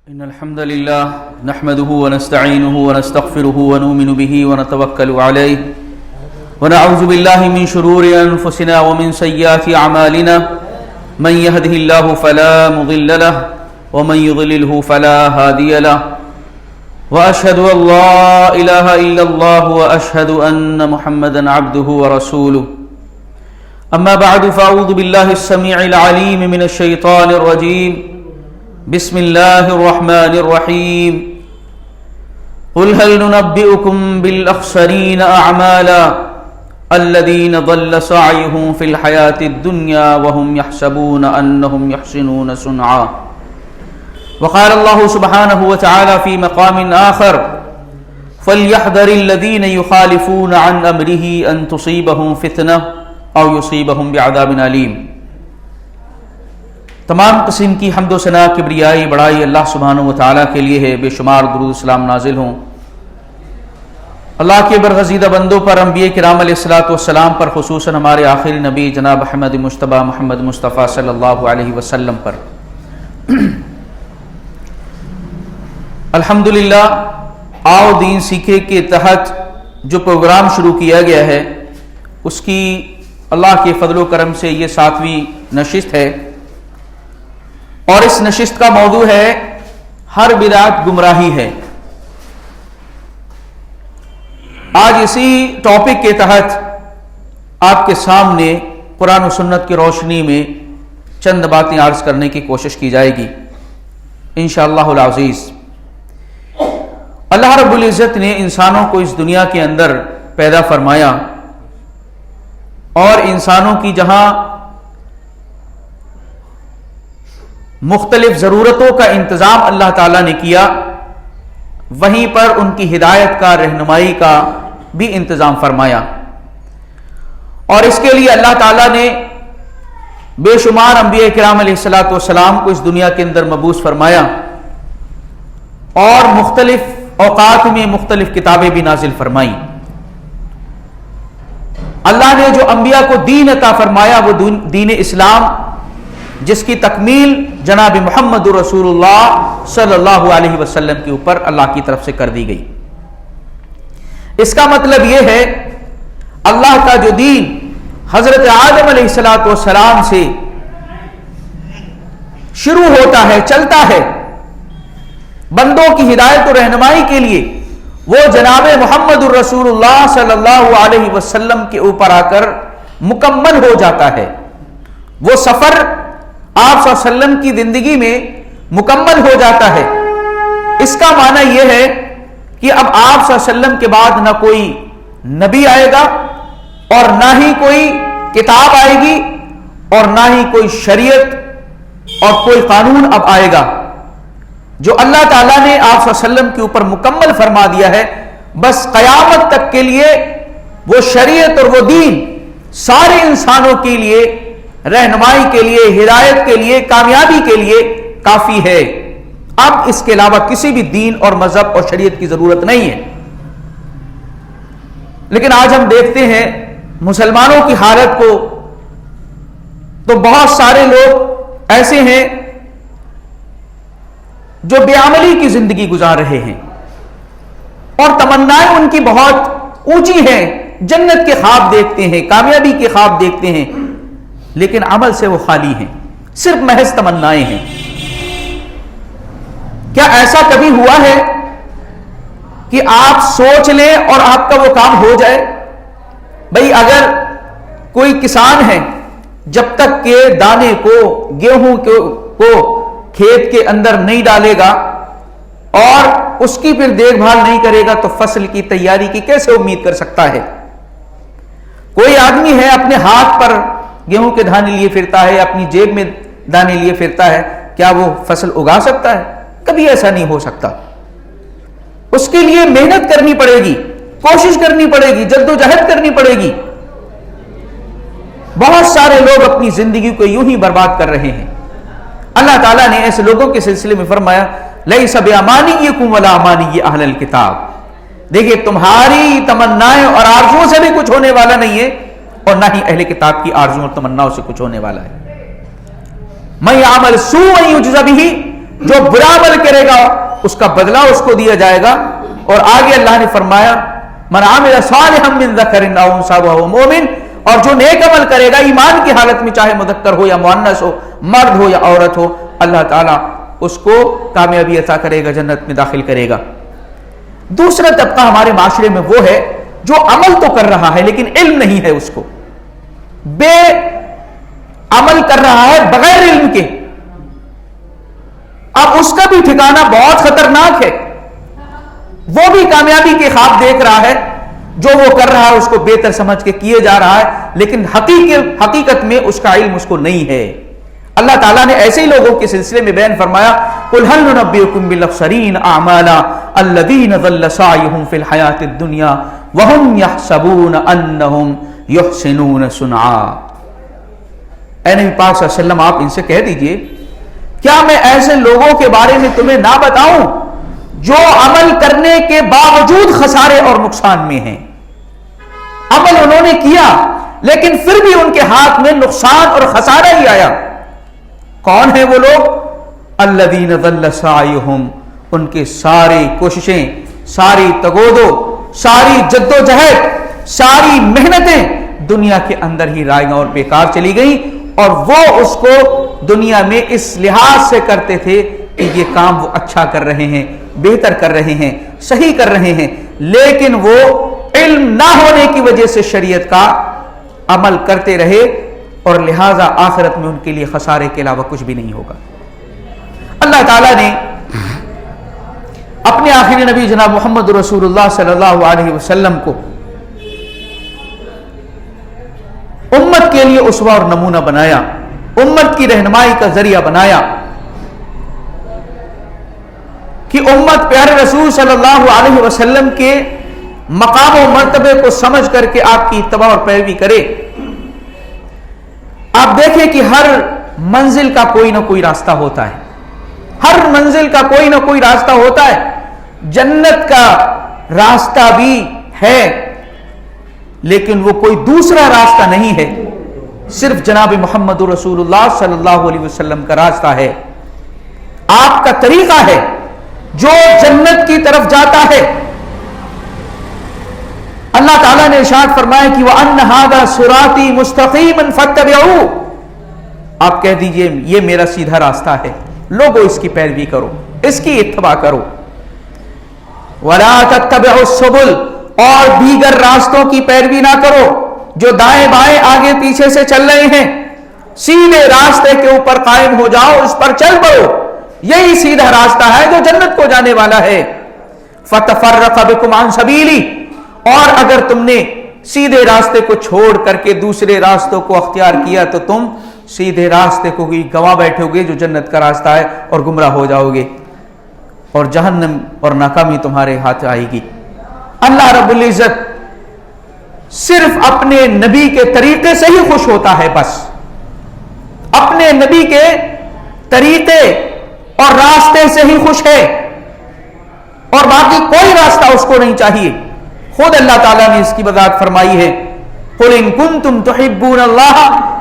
إن الحمد لله نحمده ونستعينه ونستغفره ونؤمن به ونتوكل عليه ونعوذ بالله من شرور أنفسنا ومن سيئات أعمالنا من يهده الله فلا مضل له ومن يضلله فلا هادي له وأشهد أن لا إله إلا الله وأشهد أن محمدا عبده ورسوله أما بعد فأعوذ بالله السميع العليم من الشيطان الرجيم بسم الله الرحمن الرحيم قل هل ننبئكم بالأخسرين أعمالا الذين ضل سعيهم في الحياة الدنيا وهم يحسبون أنهم يحسنون صنعا وقال الله سبحانه وتعالى في مقام آخر فليحذر الذين يخالفون عن أمره أن تصيبهم فتنة أو يصيبهم بعذاب أليم۔ تمام قسم کی حمد و ثنا کبریائی بڑائی اللہ سبحانہ و تعالیٰ کے لیے ہے، بے شمار درود السلام نازل ہوں اللہ کے برگزیدہ بندوں پر، انبیاء کرام علیہ الصلوۃ والسلام پر، خصوصاً ہمارے آخری نبی جناب احمد مجتبیٰ محمد مصطفیٰ صلی اللہ علیہ وسلم پر۔ الحمدللہ آؤ دین سیکھے کے تحت جو پروگرام شروع کیا گیا ہے اس کی اللہ کے فضل و کرم سے یہ 7ویں نشست ہے، اور اس نشست کا موضوع ہے ہر بدعت گمراہی ہے۔ آج اسی ٹاپک کے تحت آپ کے سامنے قرآن و سنت کی روشنی میں چند باتیں عرض کرنے کی کوشش کی جائے گی انشاءاللہ العزیز۔ اللہ رب العزت نے انسانوں کو اس دنیا کے اندر پیدا فرمایا، اور انسانوں کی جہاں مختلف ضرورتوں کا انتظام اللہ تعالیٰ نے کیا، وہیں پر ان کی ہدایت کا، رہنمائی کا بھی انتظام فرمایا، اور اس کے لیے اللہ تعالیٰ نے بے شمار انبیاء کرام علیہ الصلوۃ والسلام کو اس دنیا کے اندر مبعوث فرمایا، اور مختلف اوقات میں مختلف کتابیں بھی نازل فرمائیں۔ اللہ نے جو انبیاء کو دین عطا فرمایا وہ دین اسلام، جس کی تکمیل جناب محمد رسول اللہ صلی اللہ علیہ وسلم کے اوپر اللہ کی طرف سے کر دی گئی۔ اس کا مطلب یہ ہے اللہ کا جو دین حضرت آدم علیہ السلام سے شروع ہوتا ہے، چلتا ہے بندوں کی ہدایت و رہنمائی کے لیے، وہ جناب محمد الرسول اللہ صلی اللہ علیہ وسلم کے اوپر آ کر مکمل ہو جاتا ہے۔ وہ سفر آپ صلی اللہ علیہ وسلم کی زندگی میں مکمل ہو جاتا ہے۔ اس کا معنی یہ ہے کہ اب آپ صلی اللہ علیہ وسلم کے بعد نہ کوئی نبی آئے گا، اور نہ ہی کوئی کتاب آئے گی، اور نہ ہی کوئی شریعت اور کوئی قانون اب آئے گا۔ جو اللہ تعالیٰ نے آپ صلی اللہ علیہ وسلم کے اوپر مکمل فرما دیا ہے، بس قیامت تک کے لیے وہ شریعت اور وہ دین سارے انسانوں کے لیے، رہنمائی کے لیے، ہدایت کے لیے، کامیابی کے لیے کافی ہے۔ اب اس کے علاوہ کسی بھی دین اور مذہب اور شریعت کی ضرورت نہیں ہے۔ لیکن آج ہم دیکھتے ہیں مسلمانوں کی حالت کو، تو بہت سارے لوگ ایسے ہیں جو بے عملی کی زندگی گزار رہے ہیں، اور تمنائیں ان کی بہت اونچی ہیں، جنت کے خواب دیکھتے ہیں، کامیابی کے خواب دیکھتے ہیں، لیکن عمل سے وہ خالی ہیں، صرف محض تمنائیں ہیں۔ کیا ایسا کبھی ہوا ہے کہ آپ سوچ لیں اور آپ کا وہ کام ہو جائے؟ بھئی اگر کوئی کسان ہے، جب تک کہ دانے کو، گیہوں کو کھیت کے اندر نہیں ڈالے گا اور اس کی پھر دیکھ بھال نہیں کرے گا تو فصل کی تیاری کی کیسے امید کر سکتا ہے؟ کوئی آدمی ہے اپنے ہاتھ پر گیہوں کے دانے لیے پھرتا ہے، اپنی جیب میں دانے لیے پھرتا ہے، کیا وہ فصل اگا سکتا ہے؟ کبھی ایسا نہیں ہو سکتا۔ اس کے لیے محنت کرنی پڑے گی، کوشش کرنی پڑے گی، جدوجہد کرنی پڑے گی۔ بہت سارے لوگ اپنی زندگی کو یوں ہی برباد کر رہے ہیں۔ اللہ تعالیٰ نے ایسے لوگوں کے سلسلے میں فرمایا لیس بامانیکم ولا امانی اہل الکتاب، دیکھیے تمہاری تمنائیں اور آرزوؤں سے بھی کچھ ہونے والا نہیں ہے، اور نہ ہی اہل کتاب کی آرزوؤں اور تمناؤں سے کچھ ہونے والا ہے۔ من یعمل سوءا یجز بہ جو برا عمل کرے گا اس کا بدلہ اس کو دیا جائے گا. اور آگے اللہ نے فرمایا من عمل صالحا من ذکر او انثى وهو مؤمن, اور جو نیک عمل کرے گا ایمان کی حالت میں, چاہے مذکر ہو یا مؤنث ہو, مرد ہو یا عورت ہو, اللہ تعالیٰ اس کو کامیابی عطا کرے گا, جنت میں داخل کرے گا. دوسرا طبقہ ہمارے معاشرے میں وہ ہے جو عمل تو کر رہا ہے لیکن علم نہیں ہے اس کو, بے عمل کر رہا ہے بغیر علم کے. اب اس کا بھی ٹھکانہ بہت خطرناک ہے. وہ بھی کامیابی کے خواب دیکھ رہا ہے, جو وہ کر رہا ہے اس کو بہتر سمجھ کے کیے جا رہا ہے, لیکن حقیقت میں اس کا علم اس کو نہیں ہے. اللہ تعالیٰ نے ایسے ہی لوگوں کے سلسلے میں بیان فرمایا قُلْ هَلْ نُنَبِّئُكُمْ بِالْأَخْسَرِينَ أَعْمَالًا الَّذِينَ ضَلَّ سَعْيُهُمْ فِي الْحَيَاةِ الدُّنْيَا وَهُمْ يَحْسَبُونَ أَنَّهُمْ يُحْسِنُونَ صُنْعًا. اے نبی پاک صلی اللہ علیہ وسلم, آپ ان سے کہہ دیجئے کیا میں ایسے لوگوں کے بارے میں تمہیں نہ بتاؤں جو عمل کرنے کے باوجود خسارے اور نقصان میں ہیں. عمل انہوں نے کیا لیکن پھر بھی ان کے ہاتھ میں نقصان اور خسارہ ہی آیا. کون ہیں وہ لوگ؟ الذین ضل سعیہم, ان کے ساری کوششیں, ساری تگودو, ساری جدوجہد, ساری محنتیں دنیا کے اندر ہی رائیگاں اور بیکار چلی گئیں, اور وہ اس کو دنیا میں اس لحاظ سے کرتے تھے کہ یہ کام وہ اچھا کر رہے ہیں, بہتر کر رہے ہیں, صحیح کر رہے ہیں, لیکن وہ علم نہ ہونے کی وجہ سے شریعت کا عمل کرتے رہے, اور لہٰذا آخرت میں ان کے لیے خسارے کے علاوہ کچھ بھی نہیں ہوگا. اللہ تعالیٰ نے اپنے آخری نبی جناب محمد رسول اللہ صلی اللہ علیہ وسلم کو امت کے لیے اسوہ اور نمونہ بنایا, امت کی رہنمائی کا ذریعہ بنایا کہ امت پیارے رسول صلی اللہ علیہ وسلم کے مقام و مرتبے کو سمجھ کر کے آپ کی اتباع اور پیروی کرے. آپ دیکھیں کہ ہر منزل کا کوئی نہ کوئی راستہ ہوتا ہے, ہر منزل کا کوئی نہ کوئی راستہ ہوتا ہے. جنت کا راستہ بھی ہے لیکن وہ کوئی دوسرا راستہ نہیں ہے, صرف جناب محمد رسول اللہ صلی اللہ علیہ وسلم کا راستہ ہے, آپ کا طریقہ ہے جو جنت کی طرف جاتا ہے. اللہ تعالیٰ نے ارشاد فرمایا کہ وَأَنَّ هَذَا صِرَاطِي مُسْتَقِيمًا فَاتَّبِعُوهُ, آپ کہہ دیجئے یہ میرا سیدھا راستہ ہے, لوگوں اس کی پیروی کرو, اس کی اتباع کرو. وَلَا تَتَّبِعُوا السُّبُلَ, اور دیگر راستوں کی پیروی نہ کرو جو دائیں بائیں آگے پیچھے سے چل رہے ہیں. سیدھے راستے کے اوپر قائم ہو جاؤ, اس پر چل پڑو, یہی سیدھا راستہ ہے جو جنت کو جانے والا ہے. فَتَفَرَّقَ بِكُمْ عَنْ سَبِيلِهِ, اور اگر تم نے سیدھے راستے کو چھوڑ کر کے دوسرے راستوں کو اختیار کیا تو تم سیدھے راستے کو ہی گنوا بیٹھو گے جو جنت کا راستہ ہے, اور گمراہ ہو جاؤ گے, اور جہنم اور ناکامی تمہارے ہاتھ آئے گی. اللہ رب العزت صرف اپنے نبی کے طریقے سے ہی خوش ہوتا ہے, بس اپنے نبی کے طریقے اور راستے سے ہی خوش ہے, اور باقی کوئی راستہ اس کو نہیں چاہیے. خود اللہ تعالیٰ نے اس کی وضاحت فرمائی ہے قُلْ إِن كُنتُمْ تُحِبُّونَ اللَّهَ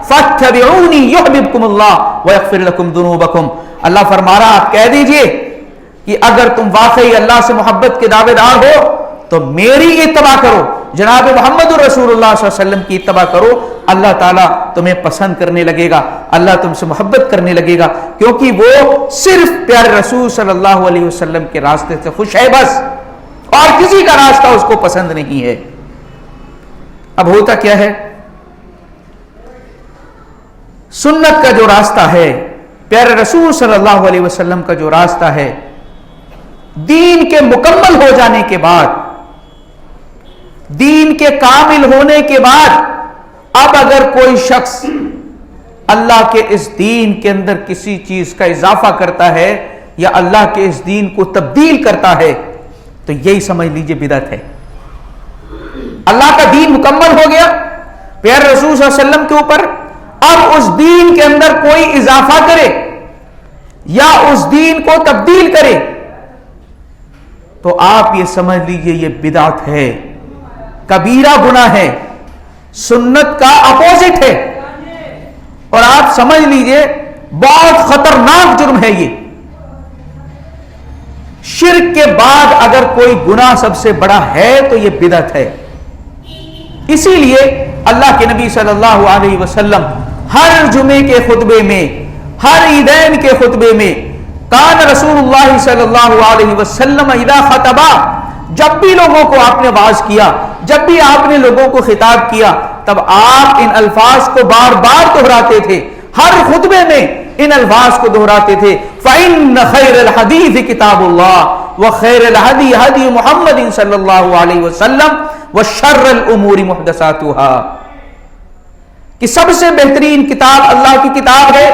فَاتَّبِعُونِي يُحْبِبْكُمُ اللَّهُ وَيَغْفِرْ لَكُمْ ذُنُوبَكُمْ. اللہ فرما رہا آپ کہہ دیجئے کہ اگر تم واقعی اللہ سے محبت کے دعوے دار ہو تو میری اتباع کرو, جناب محمد رسول اللہ صلی اللہ علیہ وسلم کی اتباع کرو. اللہ تعالیٰ تمہیں پسند کرنے لگے گا, اللہ تم سے محبت کرنے لگے گا, کیونکہ وہ صرف پیارے رسول صلی اللہ علیہ وسلم کے راستے سے خوش ہے بس, اور کسی کا راستہ اس کو پسند نہیں ہے. اب ہوتا کیا ہے, سنت کا جو راستہ ہے, پیارے رسول صلی اللہ علیہ وسلم کا جو راستہ ہے, دین کے مکمل ہو جانے کے بعد, دین کے کامل ہونے کے بعد, اب اگر کوئی شخص اللہ کے اس دین کے اندر کسی چیز کا اضافہ کرتا ہے یا اللہ کے اس دین کو تبدیل کرتا ہے تو یہی سمجھ لیجئے بدعت ہے. اللہ کا دین مکمل ہو گیا پیارے رسول صلی اللہ علیہ وسلم کے اوپر, اب اس دین کے اندر کوئی اضافہ کرے یا اس دین کو تبدیل کرے تو آپ یہ سمجھ لیجئے یہ بدعت ہے, کبیرہ گناہ ہے, سنت کا اپوزٹ ہے, اور آپ سمجھ لیجئے بہت خطرناک جرم ہے یہ. شرک کے بعد اگر کوئی گناہ سب سے بڑا ہے تو یہ بدعت ہے. اسی لیے اللہ کے نبی صلی اللہ علیہ وسلم ہر جمعے کے خطبے میں، ہر عیدین کے خطبے میں، کان رسول اللہ صلی اللہ علیہ وسلم اذا خطبا، جب بھی لوگوں کو آپ نے واعظ کیا، جب بھی آپ نے لوگوں کو خطاب کیا، تب آپ ان الفاظ کو بار بار دہراتے تھے. ہر خطبے میں ان الفاظ کو دہراتے تھے. فَإِنَّ خَيْرَ الْحَدِيثِ كِتَابُ اللَّهِ وَخَيْرَ الْهَدِيِ هَدِيُّ مُحَمَّدٍ صلی اللہ علیہ وسلم وَشَرَّ الْأُمُورِ مُحْدَثَاتُهَا، کہ سب سے بہترین کتاب اللہ کی کتاب ہے،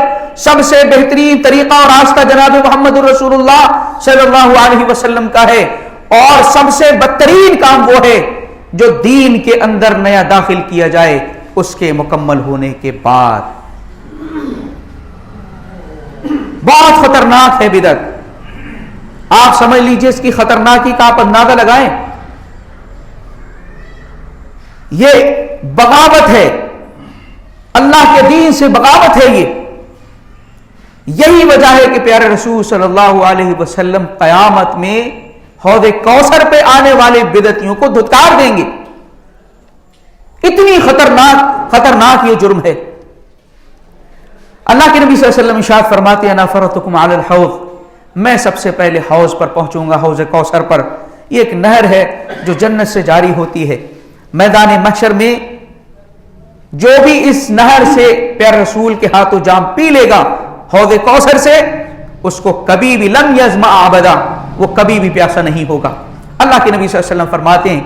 سب سے بہترین طریقہ اور راستہ جناب محمد رسول اللہ صلی اللہ علیہ وسلم کا ہے، اور سب سے بدترین کام وہ ہے جو دین کے اندر نیا داخل کیا جائے اس کے مکمل ہونے کے بعد. بہت خطرناک ہے بدعت. آپ سمجھ لیجئے اس کی خطرناکی کا آپ اندازہ لگائیں. یہ بغاوت ہے، اللہ کے دین سے بغاوت ہے. یہی وجہ ہے کہ پیارے رسول صلی اللہ علیہ وسلم قیامت میں حوض کوثر پہ آنے والے بدعتیوں کو دھتکار دیں گے. اتنی خطرناک یہ جرم ہے. اللہ کے نبی صلی اللہ علیہ وسلم ارشاد فرماتے ہیں انا فرتکم علی الحوض، میں سب سے پہلے حوض پر پہنچوں گا، حوض کوثر پر. یہ ایک نہر ہے جو جنت سے جاری ہوتی ہے. میدان محشر میں جو بھی اس نہر سے پیارے رسول کے ہاتھوں جام پی لے گا حوض کوثر سے، اس کو کبھی بھی لم یظمأ ابدا، وہ کبھی بھی پیاسا نہیں ہوگا. اللہ کے نبی صلی اللہ علیہ وسلم فرماتے ہیں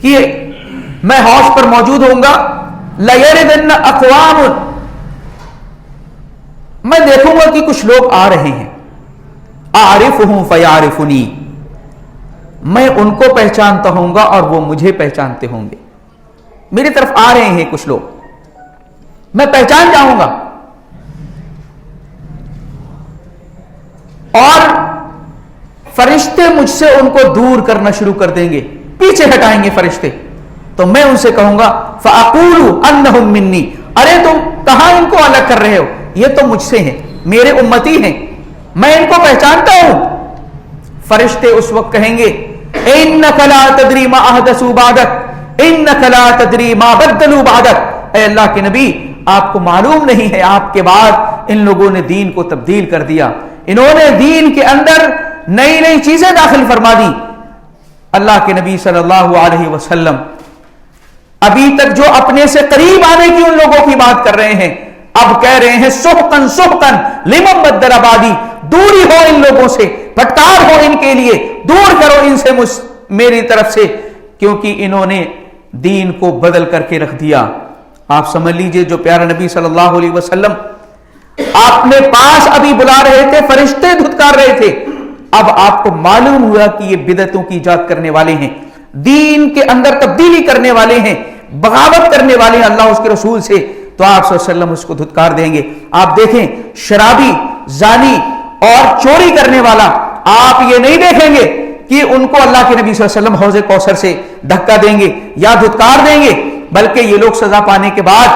کہ میں حوض پر موجود ہوں گا، لَيَرِدَنَّ أَقْوَامٌ، میں دیکھوں گا کہ کچھ لوگ آ رہے ہیں، أَعْرِفُهُمْ فَيَعْرِفُنِي، میں ان کو پہچانتا ہوں گا اور وہ مجھے پہچانتے ہوں گے. میری طرف آ رہے ہیں کچھ لوگ، میں پہچان جاؤں گا، اور فرشتے مجھ سے ان کو دور کرنا شروع کر دیں گے، پیچھے ہٹائیں گے فرشتے. تو میں ان سے کہوں گا فَأَقُولُ أَنَّهُمْ مِنِّي، ارے تم کہاں ان کو الگ کر رہے ہو، یہ تو مجھ سے ہیں، میرے امتی ہیں، میں ان کو پہچانتا ہوں. فرشتے اس وقت کہیں گے إِنَّكَ لَا تَدْرِي مَا أَحْدَثُوا بَعْدَكَ إِنَّكَ لَا تَدْرِي مَا بَدَّلُوا بَعْدَكَ، اے اللہ کے نبی آپ کو معلوم نہیں ہے آپ کے بعد ان لوگوں نے دین کو تبدیل کر دیا، انہوں نے دین کے اندر نئی نئی چیزیں داخل فرما دی. اللہ کے نبی صلی اللہ علیہ وسلم ابھی تک جو اپنے سے قریب آنے کی ان لوگوں کی بات کر رہے ہیں، اب کہہ رہے ہیں سحقاً سحقاً لمن بدل بعدی، دوری ہو ان لوگوں سے، پھٹکار ہو ان کے لیے، دور کرو ان سے میری طرف سے، کیونکہ انہوں نے دین کو بدل کر کے رکھ دیا. آپ سمجھ لیجئے جو پیارے نبی صلی اللہ علیہ وسلم آپ نے پاس ابھی بلا رہے تھے، فرشتے دھتکار رہے تھے، اب آپ کو معلوم ہوا کہ یہ بدعتوں کی ایجاد کرنے والے ہیں، دین کے اندر تبدیلی کرنے والے ہیں، بغاوت کرنے والے ہیں اللہ اس کے رسول سے، تو آپ صلی اللہ علیہ وسلم اس کو دھتکار دیں گے. آپ دیکھیں شرابی، زانی اور چوری کرنے والا، آپ یہ نہیں دیکھیں گے کہ ان کو اللہ کے نبی صلی اللہ علیہ وسلم حوض کوثر سے دھکا دیں گے یا دھتکار دیں گے، بلکہ یہ لوگ سزا پانے کے بعد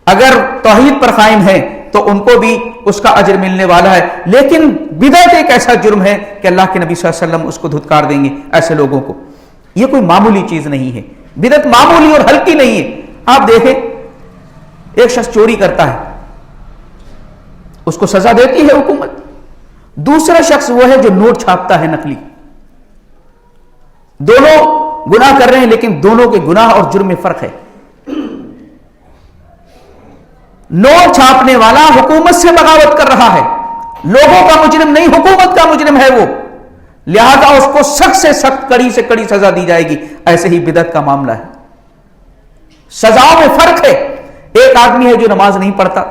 اگر توحید پر قائم ہیں تو ان کو بھی اس کا اجر ملنے والا ہے. لیکن بدعت ایک ایسا جرم ہے کہ اللہ کے نبی صلی اللہ علیہ وسلم اس کو دھتکار دیں گے ایسے لوگوں کو. یہ کوئی معمولی چیز نہیں ہے، بدعت معمولی اور ہلکی نہیں ہے. آپ دیکھیں ایک شخص چوری کرتا ہے، اس کو سزا دیتی ہے حکومت. دوسرا شخص وہ ہے جو نوٹ چھاپتا ہے نقلی. دونوں گناہ کر رہے ہیں لیکن دونوں کے گناہ اور جرم میں فرق ہے. نوٹ چھاپنے والا حکومت سے بغاوت کر رہا ہے، لوگوں کا مجرم نہیں، حکومت کا مجرم ہے وہ، لہذا اس کو سخت سے سخت، کڑی سے کڑی سزا دی جائے گی. ایسے ہی بدعت کا معاملہ ہے، سزاؤں میں فرق ہے. ایک آدمی ہے جو نماز نہیں پڑھتا،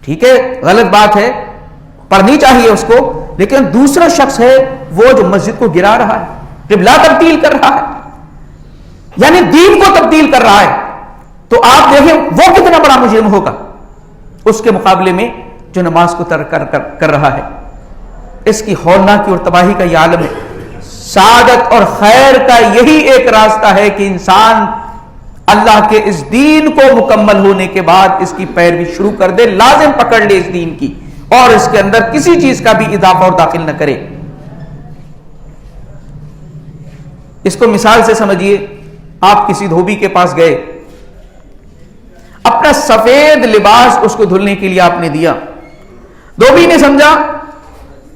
ٹھیک ہے غلط بات ہے، پڑھنی چاہیے اس کو، لیکن دوسرا شخص ہے وہ جو مسجد کو گرا رہا ہے، قبلہ تبدیل کر رہا ہے، یعنی دین کو تبدیل کر رہا ہے. تو آپ دیکھیں وہ کتنا بڑا مجرم ہوگا اس کے مقابلے میں جو نماز کو ترک کر رہا ہے. اس کی ہولناکی اور تباہی کا یہ عالم ہے. سعادت اور خیر کا یہی ایک راستہ ہے کہ انسان اللہ کے اس دین کو مکمل ہونے کے بعد اس کی پیروی شروع کر دے، لازم پکڑ لے اس دین کی، اور اس کے اندر کسی چیز کا بھی اضافہ اور داخل نہ کرے. اس کو مثال سے سمجھیے. آپ کسی دھوبی کے پاس گئے, اپنا سفید لباس اس کو دھلنے کے لیے آپ نے دیا. دھوبی نے سمجھا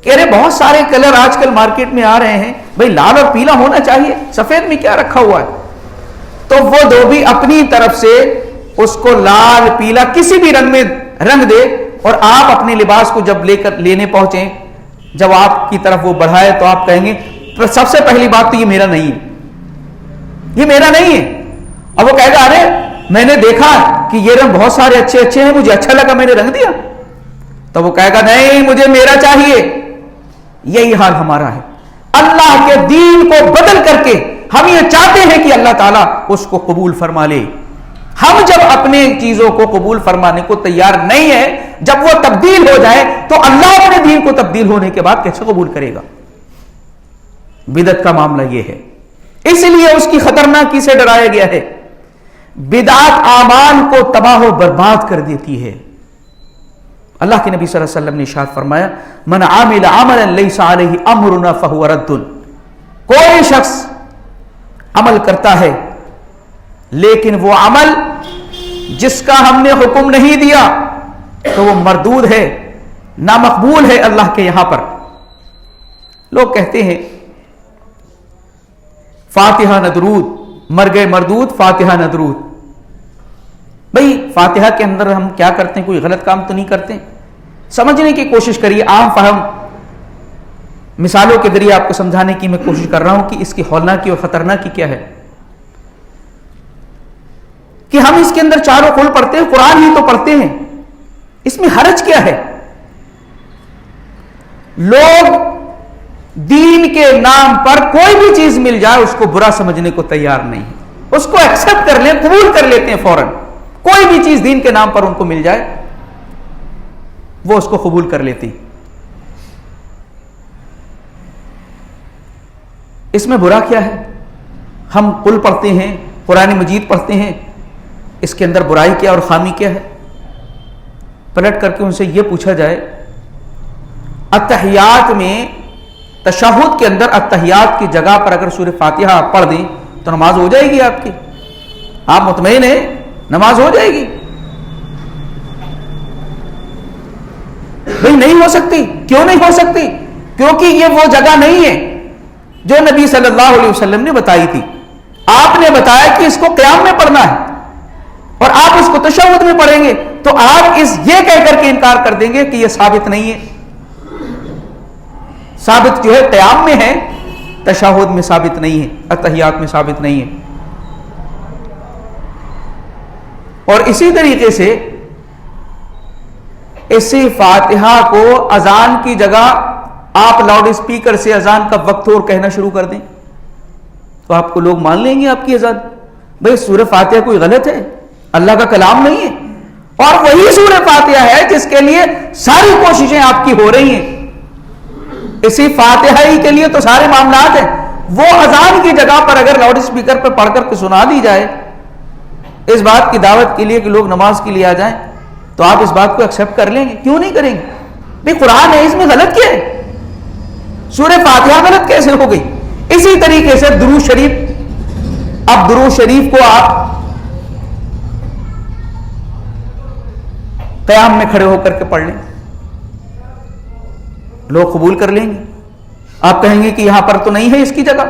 کہ ارے بہت سارے کلر آج کل مارکیٹ میں آ رہے ہیں, بھئی لال اور پیلا ہونا چاہیے, سفید میں کیا رکھا ہوا ہے. تو وہ دھوبی اپنی طرف سے اس کو لال پیلا کسی بھی رنگ میں رنگ دے, اور آپ اپنے لباس کو جب لے کر لینے پہنچیں, جب آپ کی طرف وہ بڑھائے تو آپ کہیں گے سب سے پہلی بات تو یہ میرا نہیں ہے, یہ میرا نہیں ہے. اور وہ کہے گا ارے میں نے دیکھا کہ یہ رنگ بہت سارے اچھے اچھے ہیں, مجھے اچھا لگا میں نے رنگ دیا. تو وہ کہے گا نہیں مجھے میرا چاہیے. یہی حال ہمارا ہے. اللہ کے دین کو بدل کر کے ہم یہ چاہتے ہیں کہ اللہ تعالیٰ اس کو قبول فرما لے. ہم جب اپنے چیزوں کو قبول فرمانے کو تیار نہیں ہے, جب وہ تبدیل ہو جائے تو اللہ اپنے دین کو تبدیل ہونے کے بعد کیسے قبول کرے گا. بدعت کا معاملہ یہ ہے, اس لیے اس کی خطرناکی سے ڈرایا گیا ہے. بدعت اعمال کو تباہ و برباد کر دیتی ہے. اللہ کے نبی صلی اللہ علیہ وسلم نے ارشاد فرمایا من عامل عملا لیس علیہ امرنا فہو رد. کوئی شخص عمل کرتا ہے لیکن وہ عمل جس کا ہم نے حکم نہیں دیا تو وہ مردود ہے, نامقبول ہے اللہ کے یہاں پر. لوگ کہتے ہیں فاتحہ نہ درود, مر گئے مردود فاتحہ نہ درود. بھئی فاتحہ کے اندر ہم کیا کرتے ہیں, کوئی غلط کام تو نہیں کرتے. سمجھنے کی کوشش کریے. عام فہم مثالوں کے ذریعے آپ کو سمجھانے کی میں کوشش کر رہا ہوں کہ اس کی ہولناکی اور خطرناکی کیا ہے. کہ ہم اس کے اندر چاروں قل پڑھتے ہیں, قرآن ہی تو پڑھتے ہیں, اس میں حرج کیا ہے. لوگ دین کے نام پر کوئی بھی چیز مل جائے اس کو برا سمجھنے کو تیار نہیں ہے, اس کو ایکسپٹ کر لیں, قبول کر لیتے ہیں فوراً. کوئی بھی چیز دین کے نام پر ان کو مل جائے وہ اس کو قبول کر لیتی. اس میں برا کیا ہے. ہم قل پڑھتے ہیں, قرآن مجید پڑھتے ہیں, اس کے اندر برائی کیا اور خامی کیا ہے. پلٹ کر کے ان سے یہ پوچھا جائے اتحیات میں, تشہد کے اندر اتحیات کی جگہ پر اگر سورہ فاتحہ آپ پڑھ دیں تو نماز ہو جائے گی آپ کی, آپ مطمئن ہیں نماز ہو جائے گی. بھئی نہیں ہو سکتی. کیوں نہیں ہو سکتی؟ کیونکہ یہ وہ جگہ نہیں ہے جو نبی صلی اللہ علیہ وسلم نے بتائی تھی. آپ نے بتایا کہ اس کو قیام میں پڑھنا ہے اور آپ اس کو تشہد میں پڑھیں گے, تو آپ یہ کہہ کر کے انکار کر دیں گے کہ یہ ثابت نہیں ہے. ثابت جو ہے قیام میں ہے, تشہد میں ثابت نہیں ہے, اتحیات میں ثابت نہیں ہے. اور اسی طریقے سے اسی فاتحہ کو اذان کی جگہ آپ لاؤڈ اسپیکر سے اذان کا وقت اور کہنا شروع کر دیں تو آپ کو لوگ مان لیں گے آپ کی اذان. بھئی سورہ فاتحہ کوئی غلط ہے, اللہ کا کلام نہیں ہے, اور وہی سورہ فاتحہ ہے جس کے لیے ساری کوششیں آپ کی ہو رہی ہیں. اسی فاتحہ ہی کے لیے تو سارے معاملات ہیں. وہ اذان کی جگہ پر اگر لاؤڈ اسپیکر پر پڑھ کر کے سنا دی جائے اس بات کی دعوت کے لیے کہ لوگ نماز کے لیے آ جائیں, تو آپ اس بات کو ایکسپٹ کر لیں گے؟ کیوں نہیں کریں گے؟ بھئی قرآن ہے, اس میں غلط کیا ہے؟ سورہ فاتحہ غلط کیسے ہو گئی؟ اسی طریقے سے درود شریف, اب درود شریف کو آپ قیام میں کھڑے ہو کر کے پڑھ لیں, لوگ قبول کر لیں گے. آپ کہیں گے کہ یہاں پر تو نہیں ہے اس کی جگہ.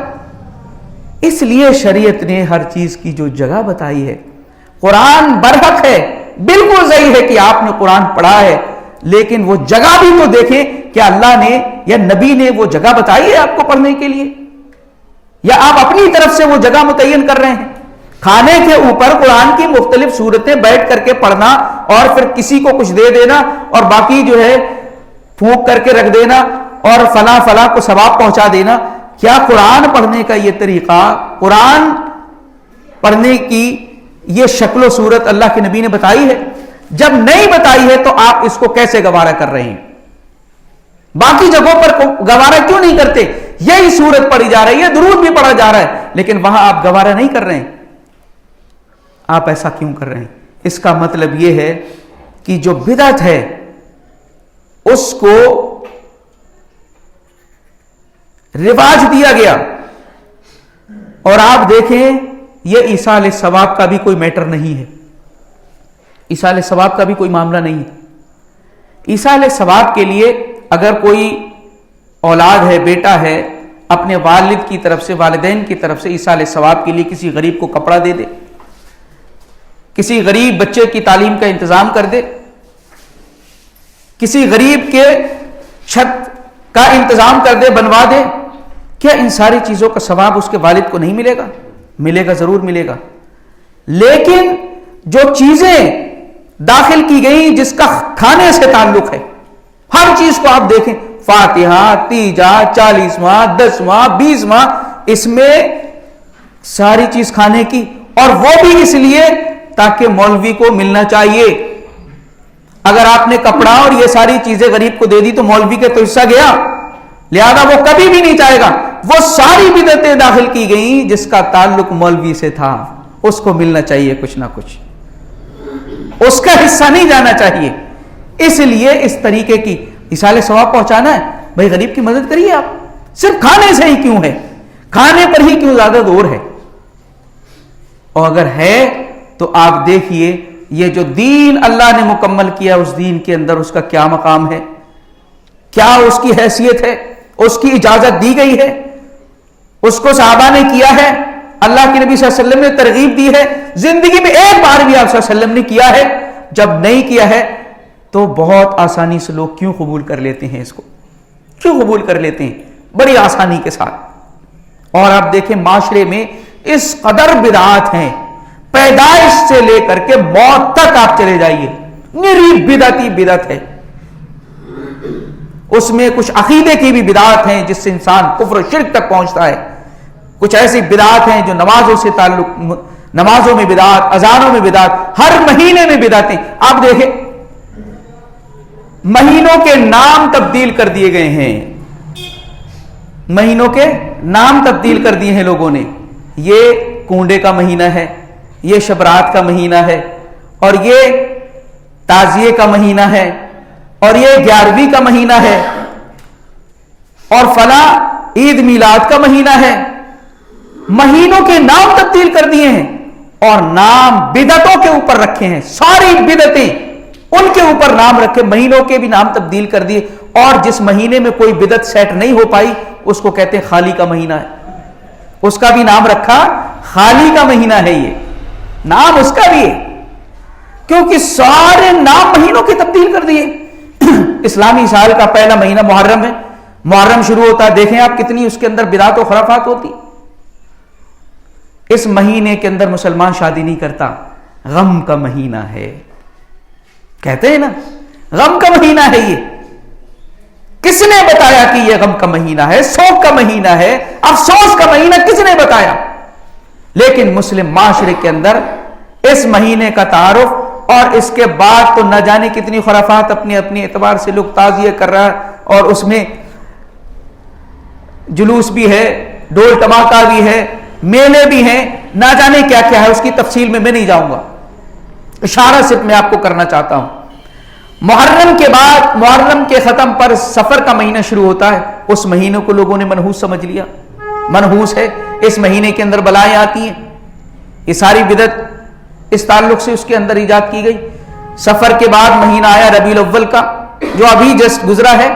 اس لیے شریعت نے ہر چیز کی جو جگہ بتائی ہے, قرآن برحق ہے, بالکل صحیح ہے کہ آپ نے قرآن پڑھا ہے, لیکن وہ جگہ بھی تو دیکھیں کہ اللہ نے یا نبی نے وہ جگہ بتائی ہے آپ کو پڑھنے کے لیے, یا آپ اپنی طرف سے وہ جگہ متعین کر رہے ہیں. کھانے کے اوپر قرآن کی مختلف صورتیں بیٹھ کر کے پڑھنا اور پھر کسی کو کچھ دے دینا اور باقی جو ہے پھونک کر کے رکھ دینا اور فلاں فلاں کو ثواب پہنچا دینا, کیا قرآن پڑھنے کا یہ طریقہ, قرآن پڑھنے کی یہ شکل و صورت اللہ کے نبی نے بتائی ہے؟ جب نہیں بتائی ہے تو آپ اس کو کیسے گوارا کر رہے ہیں؟ باقی جگہوں پر گوارا کیوں نہیں کرتے؟ یہی صورت پڑھی جا رہی ہے, درود بھی پڑھا جا رہا ہے, لیکن وہاں آپ گوارا نہیں کر رہے ہیں. آپ ایسا کیوں کر رہے ہیں؟ اس کا مطلب یہ ہے کہ جو بدعت ہے اس کو رواج دیا گیا. اور آپ دیکھیں یہ ایصال ثواب کا بھی کوئی میٹر نہیں ہے, ایصال ثواب کا بھی کوئی معاملہ نہیں ہے. ایصال ثواب کے لیے اگر کوئی اولاد ہے, بیٹا ہے, اپنے والد کی طرف سے, والدین کی طرف سے ایصال ثواب کے لیے کسی غریب کو کپڑا دے دے, کسی غریب بچے کی تعلیم کا انتظام کر دے, کسی غریب کے چھت کا انتظام کر دے, بنوا دے, کیا ان ساری چیزوں کا ثواب اس کے والد کو نہیں ملے گا؟ ملے گا, ضرور ملے گا. لیکن جو چیزیں داخل کی گئی جس کا کھانے سے تعلق ہے, ہر چیز کو آپ دیکھیں, فاتحہ, تیجا, 40واں, 10واں, 20واں, اس میں ساری چیز کھانے کی, اور وہ بھی اس لیے تاکہ مولوی کو ملنا چاہیے. اگر آپ نے کپڑا اور یہ ساری چیزیں غریب کو دے دی تو مولوی کے تو حصہ گیا, لہذا وہ کبھی بھی نہیں چاہے گا. وہ ساری بدعتیں داخل کی گئیں جس کا تعلق مولوی سے تھا, اس کو ملنا چاہیے کچھ نہ کچھ, اس کا حصہ نہیں جانا چاہیے. اس لیے اس طریقے کی ایصال ثواب پہنچانا ہے, بھائی غریب کی مدد کریے. آپ صرف کھانے سے ہی کیوں ہے, کھانے پر ہی کیوں زیادہ دور ہے؟ اور اگر ہے تو آپ دیکھیے یہ جو دین اللہ نے مکمل کیا, اس دین کے اندر اس کا کیا مقام ہے, کیا اس کی حیثیت ہے, اس کی اجازت دی گئی ہے, اس کو صحابہ نے کیا ہے, اللہ کے نبی صلی اللہ علیہ وسلم نے ترغیب دی ہے, زندگی میں ایک بار بھی آپ صلی اللہ علیہ وسلم نے کیا ہے؟ جب نہیں کیا ہے تو بہت آسانی سے لوگ کیوں قبول کر لیتے ہیں, اس کو کیوں قبول کر لیتے ہیں بڑی آسانی کے ساتھ. اور آپ دیکھیں معاشرے میں اس قدر بدعات ہیں, پیدائش سے لے کر کے موت تک آپ چلے جائیے, میری بدعت ہی بدعت ہے. اس میں کچھ عقیدے کی بھی بدعات ہیں جس سے انسان کفر و شرک تک پہنچتا ہے, کچھ ایسی بدعات ہیں جو نمازوں سے تعلق, نمازوں میں بدعات, اذانوں میں بدعات, ہر مہینے میں بدعتیں. آپ دیکھیں مہینوں کے نام تبدیل کر دیے گئے ہیں, مہینوں کے نام تبدیل کر دیے ہیں لوگوں نے. یہ کونڈے کا مہینہ ہے, یہ شبرات کا مہینہ ہے, اور یہ تعزیے کا مہینہ ہے, اور یہ 11ویں کا مہینہ ہے, اور فلاں عید میلاد کا مہینہ ہے. مہینوں کے نام تبدیل کر دیے ہیں اور نام بدعتوں کے اوپر رکھے ہیں. ساری بدعتیں ان کے اوپر نام رکھے, مہینوں کے بھی نام تبدیل کر دیے. اور جس مہینے میں کوئی بدعت سیٹ نہیں ہو پائی اس کو کہتے ہیں خالی کا مہینہ ہے, اس کا بھی نام رکھا خالی کا مہینہ ہے. یہ نام اس کا بھی ہے کیونکہ سارے نام مہینوں کے تبدیل کر دیے. اسلامی سال کا پہلا مہینہ محرم ہے, محرم شروع ہوتا ہے, دیکھیں آپ کتنی اس کے اندر بدعات و خرافات ہوتی. اس مہینے کے اندر مسلمان شادی نہیں کرتا, غم کا مہینہ ہے, کہتے ہیں نا غم کا مہینہ ہے. یہ کس نے بتایا کہ یہ غم کا مہینہ ہے, سوگ کا مہینہ ہے, افسوس کا مہینہ کس نے بتایا؟ لیکن مسلم معاشرے کے اندر اس مہینے کا تعارف, اور اس کے بعد تو نہ جانے کتنی خرافات اپنے اپنے اعتبار سے لوگ تعزیہ کر رہا ہے, اور اس میں جلوس بھی ہے, ڈول ٹماکا بھی ہے, میلے بھی ہیں, نہ جانے کیا کیا ہے. اس کی تفصیل میں نہیں جاؤں گا, اشارہ صرف میں آپ کو کرنا چاہتا ہوں. محرم کے بعد, محرم کے ختم پر سفر کا مہینہ شروع ہوتا ہے. اس مہینے کو لوگوں نے منحوس سمجھ لیا, منحوس ہے, اس مہینے کے اندر بلائیں آتی ہیں. یہ ساری بدعت اس تعلق سے اس کے اندر ایجاد کی گئی. سفر کے بعد مہینہ آیا ربیع الاول کا, جو ابھی جسٹ گزرا ہے.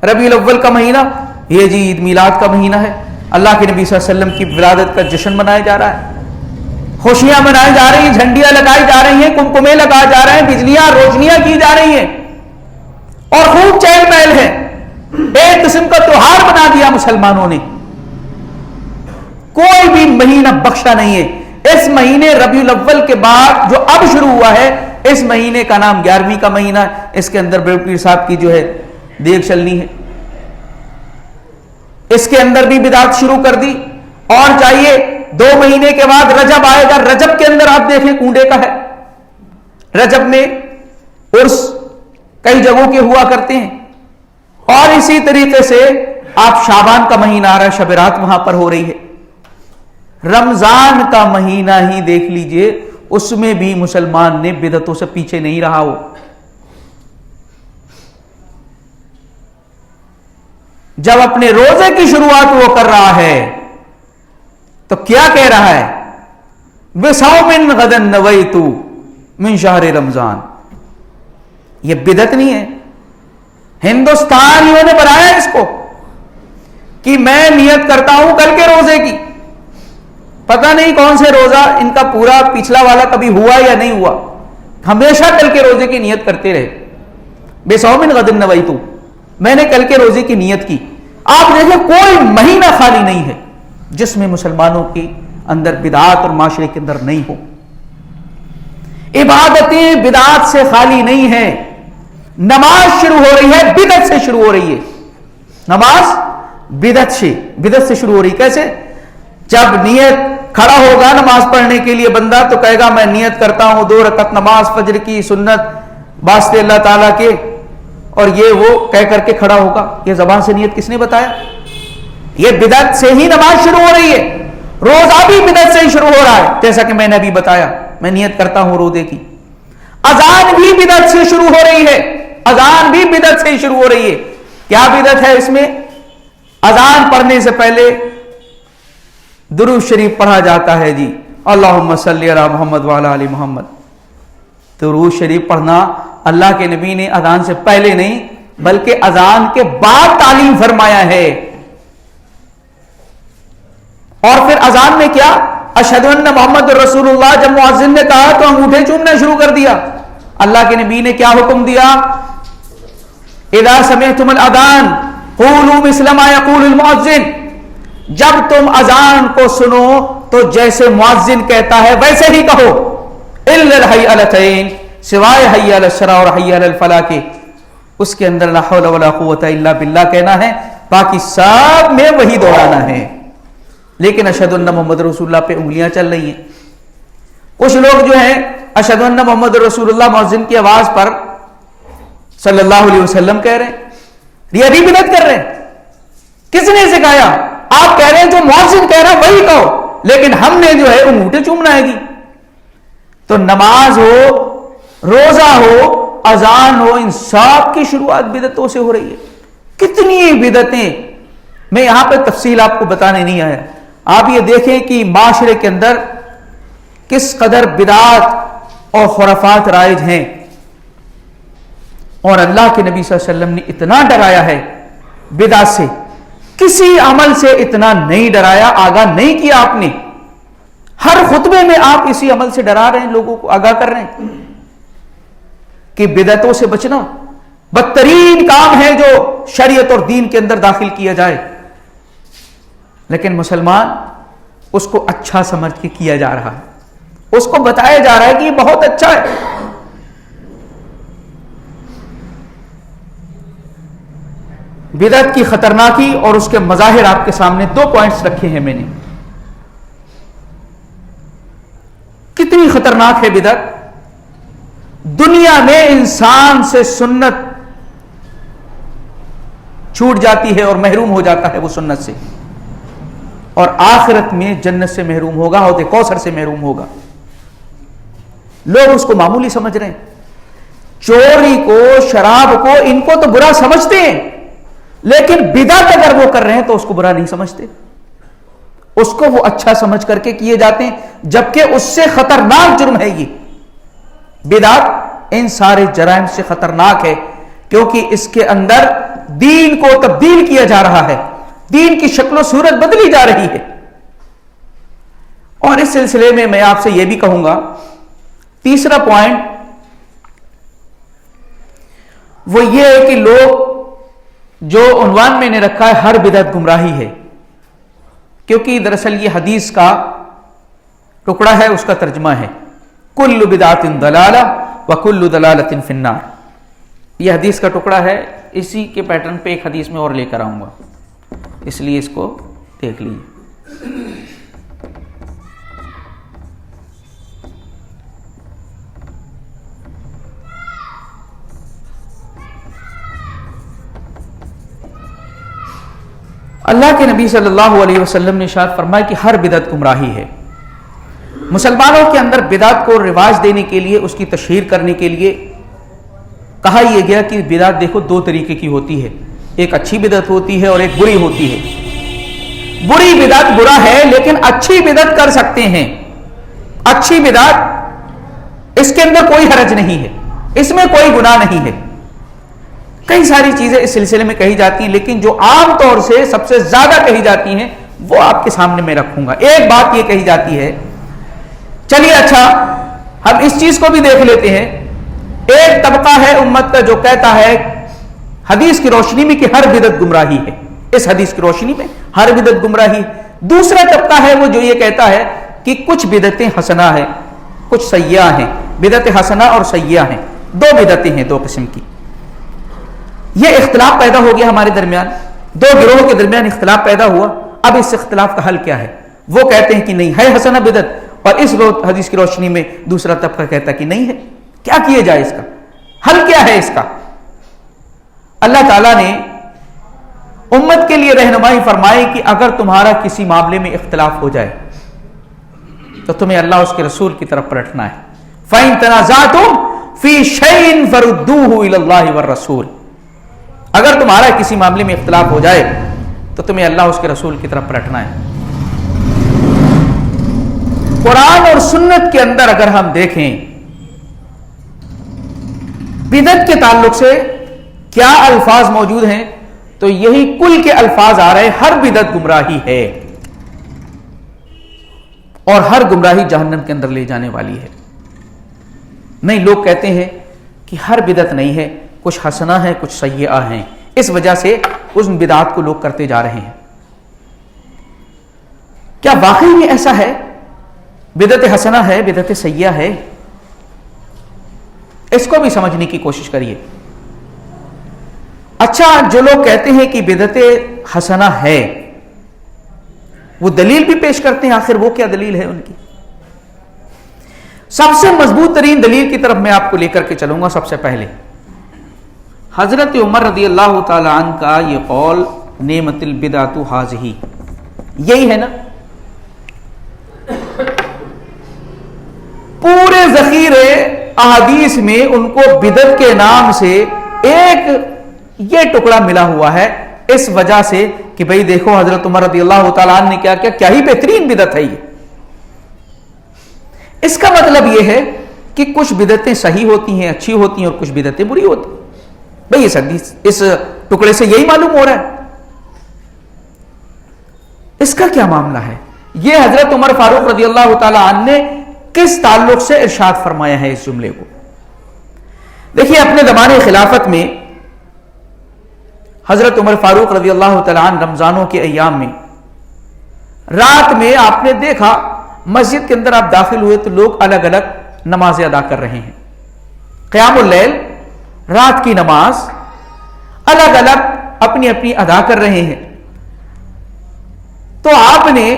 ربیع الاول کا مہینہ یہ جی عید میلاد کا مہینہ ہے. اللہ کے نبی صلی اللہ علیہ وسلم کی ولادت کا جشن منایا جا رہا ہے, خوشیاں منائی جا رہی ہیں, جھنڈیاں لگائی جا رہی ہیں, کمکمے لگائے جا رہے ہیں, بجلیاں روشنیاں کی جا رہی ہیں, اور خوب چہل پہل ہے. ایک قسم کا تیوہار بنا دیا مسلمانوں نے. کوئی بھی مہینہ بخشا نہیں ہے. اس مہینے ربیع الاول کے بعد جو اب شروع ہوا ہے, اس مہینے کا نام 11ویں کا مہینہ ہے. اس کے اندر بڑے پیر صاحب کی جو ہے دیگ چلنی ہے, اس کے اندر بھی بدعت شروع کر دی. اور چاہیے 2 مہینے کے بعد رجب آئے گا, رجب کے اندر آپ دیکھیں کونڈے کا ہے. رجب میں عرس کئی جگہوں کے ہوا کرتے ہیں. اور اسی طریقے سے آپ شعبان کا مہینہ آ رہا ہے, شب رات وہاں پر ہو رہی ہے. رمضان کا مہینہ ہی دیکھ لیجئے, اس میں بھی مسلمان نے بدعتوں سے پیچھے نہیں رہا ہو. جب اپنے روزے کی شروعات وہ کر رہا ہے تو کیا کہہ رہا ہے؟ بِصَوْمٍ غَدًا نَوَيْتُ مِن شَهْرِ رمضان. یہ بدعت نہیں ہے. ہندوستانیوں نے بنایا اس کو کہ میں نیت کرتا ہوں کل کے روزے کی. پتہ نہیں کون سے روزہ ان کا پورا پچھلا والا کبھی ہوا یا نہیں ہوا، ہمیشہ کل کے روزے کی نیت کرتے رہے. بِصَوْمٍ غَدًا نَوَيْتُ، میں نے کل کے روزے کی نیت کی. آپ دیکھیں کوئی مہینہ خالی نہیں ہے جس میں مسلمانوں کے اندر بدعات اور معاشرے کے اندر نہیں ہو. عبادتیں بدعات سے خالی نہیں ہیں. نماز شروع ہو رہی ہے بدعت سے شروع ہو رہی ہے. نماز بدعت سے شروع ہو رہی. کیسے؟ جب نیت کھڑا ہوگا نماز پڑھنے کے لیے بندہ تو کہے گا میں نیت کرتا ہوں 2 رکعت نماز فجر کی سنت واسطے اللہ تعالیٰ کے، اور یہ وہ کہہ کر کے کھڑا ہوگا. یہ زبان سے نیت کس نے بتایا؟ یہ بدعت سے ہی نماز شروع ہو رہی ہے. روزہ بھی بدعت سے ہی شروع ہو رہا ہے، جیسا کہ میں نے ابھی بتایا میں نیت کرتا ہوں روزے کی. اذان بھی بدعت سے شروع ہو رہی ہے. اذان بھی بدعت سے ہی شروع ہو رہی ہے. کیا بدعت ہے اس میں؟ اذان پڑھنے سے پہلے درود شریف پڑھا جاتا ہے جی، اللہم صلی علی محمد وعلی آل محمد. درود شریف پڑھنا اللہ کے نبی نے اذان سے پہلے نہیں بلکہ اذان کے بعد تعلیم فرمایا ہے. اور پھر اذان میں کیا؟ اشہد ان محمد رسول اللہ جب مؤذن نے کہا تو انگوٹھے چومنا شروع کر دیا. اللہ کے نبی نے کیا حکم دیا؟ اذا سمعتم الاذان قولوا مثل ما يقول المؤذن، جب تم اذان کو سنو تو جیسے مؤذن کہتا ہے ویسے ہی کہو. الا الحیۃین، سوائے حی علی الصلاۃ اور حی علی الفلاح کے، اس کے اندر لا حول ولا قوت الا باللہ کہنا ہے، باقی سب میں وہی دہرانا ہے. لیکن اشہد ان محمد رسول اللہ پہ انگلیاں چل رہی ہیں. کچھ لوگ جو ہیں اشہد ان محمد رسول اللہ مؤذن کی آواز پر صلی اللہ علیہ وسلم کہہ رہے ہیں، یہ بھی بدعت کر رہے ہیں. کس نے سکھایا؟ آپ کہہ رہے ہیں جو مؤذن کہہ رہا ہے وہی کہو، لیکن ہم نے جو ہے انگوٹھے چومنا ہے جی. تو نماز ہو، روزہ ہو، اذان ہو، ان سب کی شروعات بدعتوں سے ہو رہی ہے. کتنی بدعتیں، میں یہاں پہ تفصیل آپ کو بتانے نہیں آیا. آپ یہ دیکھیں کہ معاشرے کے اندر کس قدر بدعات اور خرافات رائج ہیں، اور اللہ کے نبی صلی اللہ علیہ وسلم نے اتنا ڈرایا ہے بدعات سے. کسی عمل سے اتنا نہیں ڈرایا، آگاہ نہیں کیا آپ نے. ہر خطبے میں آپ اسی عمل سے ڈرا رہے ہیں، لوگوں کو آگاہ کر رہے ہیں کہ بدعتوں سے بچنا بدترین کام ہے جو شریعت اور دین کے اندر داخل کیا جائے. لیکن مسلمان اس کو اچھا سمجھ کے کیا جا رہا ہے، اس کو بتایا جا رہا ہے کہ یہ بہت اچھا ہے. بدعت کی خطرناکی اور اس کے مظاہر آپ کے سامنے 2 پوائنٹس رکھے ہیں میں نے. کتنی خطرناک ہے بدعت. دنیا میں انسان سے سنت چھوٹ جاتی ہے اور محروم ہو جاتا ہے وہ سنت سے، اور آخرت میں جنت سے محروم ہوگا، حوض کوثر سے محروم ہوگا. لوگ اس کو معمولی سمجھ رہے ہیں. چوری کو، شراب کو، ان کو تو برا سمجھتے ہیں، لیکن بدعت اگر وہ کر رہے ہیں تو اس کو برا نہیں سمجھتے، اس کو وہ اچھا سمجھ کر کے کیے جاتے ہیں، جبکہ اس سے خطرناک جرم ہے. یہ بدعت ان سارے جرائم سے خطرناک ہے، کیونکہ اس کے اندر دین کو تبدیل کیا جا رہا ہے، دین کی شکل و صورت بدلی جا رہی ہے. اور اس سلسلے میں میں آپ سے یہ بھی کہوں گا، تیسرا پوائنٹ وہ یہ ہے کہ لوگ جو عنوان میں نے رکھا ہے ہر بدعت گمراہی ہے، کیونکہ دراصل یہ حدیث کا ٹکڑا ہے، اس کا ترجمہ ہے کل بدعت ضلالہ وکل ضلالۃ فی النار. یہ حدیث کا ٹکڑا ہے. اسی کے پیٹرن پہ ایک حدیث میں اور لے کر آؤں گا، اس لیے اس کو دیکھ لیجیے. اللہ کے نبی صلی اللہ علیہ وسلم نے ارشاد فرمایا کہ ہر بدعت گمراہی ہے. مسلمانوں کے اندر بدعت کو رواج دینے کے لیے، اس کی تشہیر کرنے کے لیے کہا یہ گیا کہ بدعت دیکھو 2 طریقے کی ہوتی ہے. ایک اچھی بدعت ہوتی ہے اور ایک بری ہوتی ہے. بری بدعت برا ہے, لیکن اچھی بدعت کر سکتے ہیں. اچھی بدعت اس کے اندر کوئی حرج نہیں ہے, اس میں کوئی گناہ نہیں ہے. کئی ساری چیزیں اس سلسلے میں کہی جاتی ہیں, لیکن جو عام طور سے سب سے زیادہ کہی جاتی ہیں وہ آپ کے سامنے میں رکھوں گا. ایک بات یہ کہی جاتی ہے, چلیے اچھا ہم اس چیز کو بھی دیکھ لیتے ہیں. ایک طبقہ ہے امت کا جو کہتا ہے حدیث کی روشنی میں کہ ہر بدعت گمراہی ہے, اس حدیث کی روشنی میں ہر بدعت گمراہی. دوسرا طبقہ ہے وہ جو یہ کہتا ہے کہ کچھ بدعتیں حسنہ ہیں, کچھ سیئہ ہیں. بدعت حسنہ اور سیئہ ہیں, دو بدعتیں ہیں, دو قسم کی. یہ اختلاف پیدا ہو گیا ہمارے درمیان, دو گروہوں کے درمیان اختلاف پیدا ہوا. اب اس اختلاف کا حل کیا ہے؟ وہ کہتے ہیں کہ نہیں ہے حسنہ بدعت, اور اس حدیث کی روشنی میں دوسرا طبقہ کہتا ہے کہ نہیں ہے. کیا کیا جائے, اس کا حل کیا ہے؟ اس کا اللہ تعالیٰ نے امت کے لیے رہنمائی فرمائی کہ اگر تمہارا کسی معاملے میں اختلاف ہو جائے تو تمہیں اللہ اس کے رسول کی طرف پلٹنا ہے. فَإِن تَنَازَعْتُمْ فِي شَيْءٍ فَرُدُّوهُ إِلَى اللَّهِ وَالرَّسُولِ. اگر تمہارا کسی معاملے میں اختلاف ہو جائے تو تمہیں اللہ اس کے رسول کی طرف پلٹنا ہے. قرآن اور سنت کے اندر اگر ہم دیکھیں بدعت کے تعلق سے کیا الفاظ موجود ہیں تو یہی کل کے الفاظ آ رہے ہیں. ہر بدعت گمراہی ہے اور ہر گمراہی جہنم کے اندر لے جانے والی ہے. نہیں, لوگ کہتے ہیں کہ ہر بدعت نہیں ہے, کچھ حسنہ ہے کچھ سیئہ ہیں, اس وجہ سے اس بدعات کو لوگ کرتے جا رہے ہیں. کیا واقعی میں ایسا ہے؟ بدعت حسنہ ہے, بدعت سیئہ ہے؟ اس کو بھی سمجھنے کی کوشش کریے. اچھا, جو لوگ کہتے ہیں کہ بدعت حسنہ ہے وہ دلیل بھی پیش کرتے ہیں. آخر وہ کیا دلیل ہے ان کی؟ سب سے مضبوط ترین دلیل کی طرف میں آپ کو لے کر کے چلوں گا. سب سے پہلے حضرت عمر رضی اللہ تعالی عنہ کا یہ قول, نعمت البدعۃ ھذہ, یہی ہے نا. پورے ذخیرے احادیث میں ان کو بدعت کے نام سے ایک یہ ٹکڑا ملا ہوا ہے, اس وجہ سے کہ بھئی دیکھو حضرت عمر رضی اللہ تعالیٰ عنہ نے کیا کیا, کیا ہی بہترین بدعت ہے یہ. اس کا مطلب یہ ہے کہ کچھ بدعتیں صحیح ہوتی ہیں, اچھی ہوتی ہیں, اور کچھ بدعتیں بری ہوتی ہیں. بھئی اس ٹکڑے سے یہی معلوم ہو رہا ہے. اس کا کیا معاملہ ہے؟ یہ حضرت عمر فاروق رضی اللہ تعالیٰ عنہ نے کس تعلق سے ارشاد فرمایا ہے اس جملے کو؟ دیکھیے, اپنے زمانے خلافت میں حضرت عمر فاروق رضی اللہ تعالیٰ عنہ رمضانوں کے ایام میں رات میں آپ نے دیکھا مسجد کے اندر آپ داخل ہوئے تو لوگ الگ الگ نمازیں ادا کر رہے ہیں. قیام اللیل, رات کی نماز الگ الگ اپنی اپنی ادا کر رہے ہیں. تو آپ نے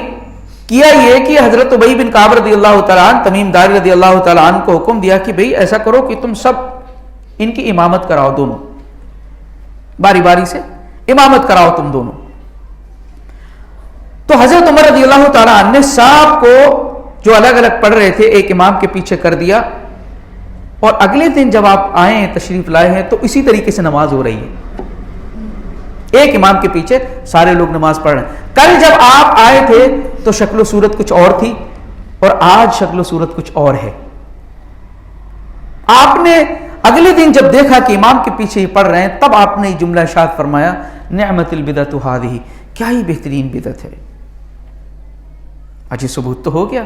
کیا یہ کہ حضرت ابی بن کعب رضی اللہ تعالیٰ عنہ, تمیم داری رضی اللہ تعالیٰ عنہ کو حکم دیا کہ بھئی ایسا کرو کہ تم سب ان کی امامت کراؤ, دونوں باری باری سے امامت کراؤ تم دونوں. تو حضرت عمر رضی اللہ تعالیٰ عنہ نے سب کو جو الگ الگ پڑھ رہے تھے ایک امام کے پیچھے کر دیا, اور اگلے دن جب آپ آئے ہیں, تشریف لائے ہیں, تو اسی طریقے سے نماز ہو رہی ہے. ایک امام کے پیچھے سارے لوگ نماز پڑھ رہے ہیں. کل جب آپ آئے تھے تو شکل و صورت کچھ اور تھی, اور آج شکل و صورت کچھ اور ہے. آپ نے اگلے دن جب دیکھا کہ امام کے پیچھے ہی پڑھ رہے ہیں, تب آپ نے جملہ ارشاد فرمایا, نعمت البدعۃ ھذہ, کیا ہی بہترین بدعت ہے. اجی ثبوت تو ہو گیا.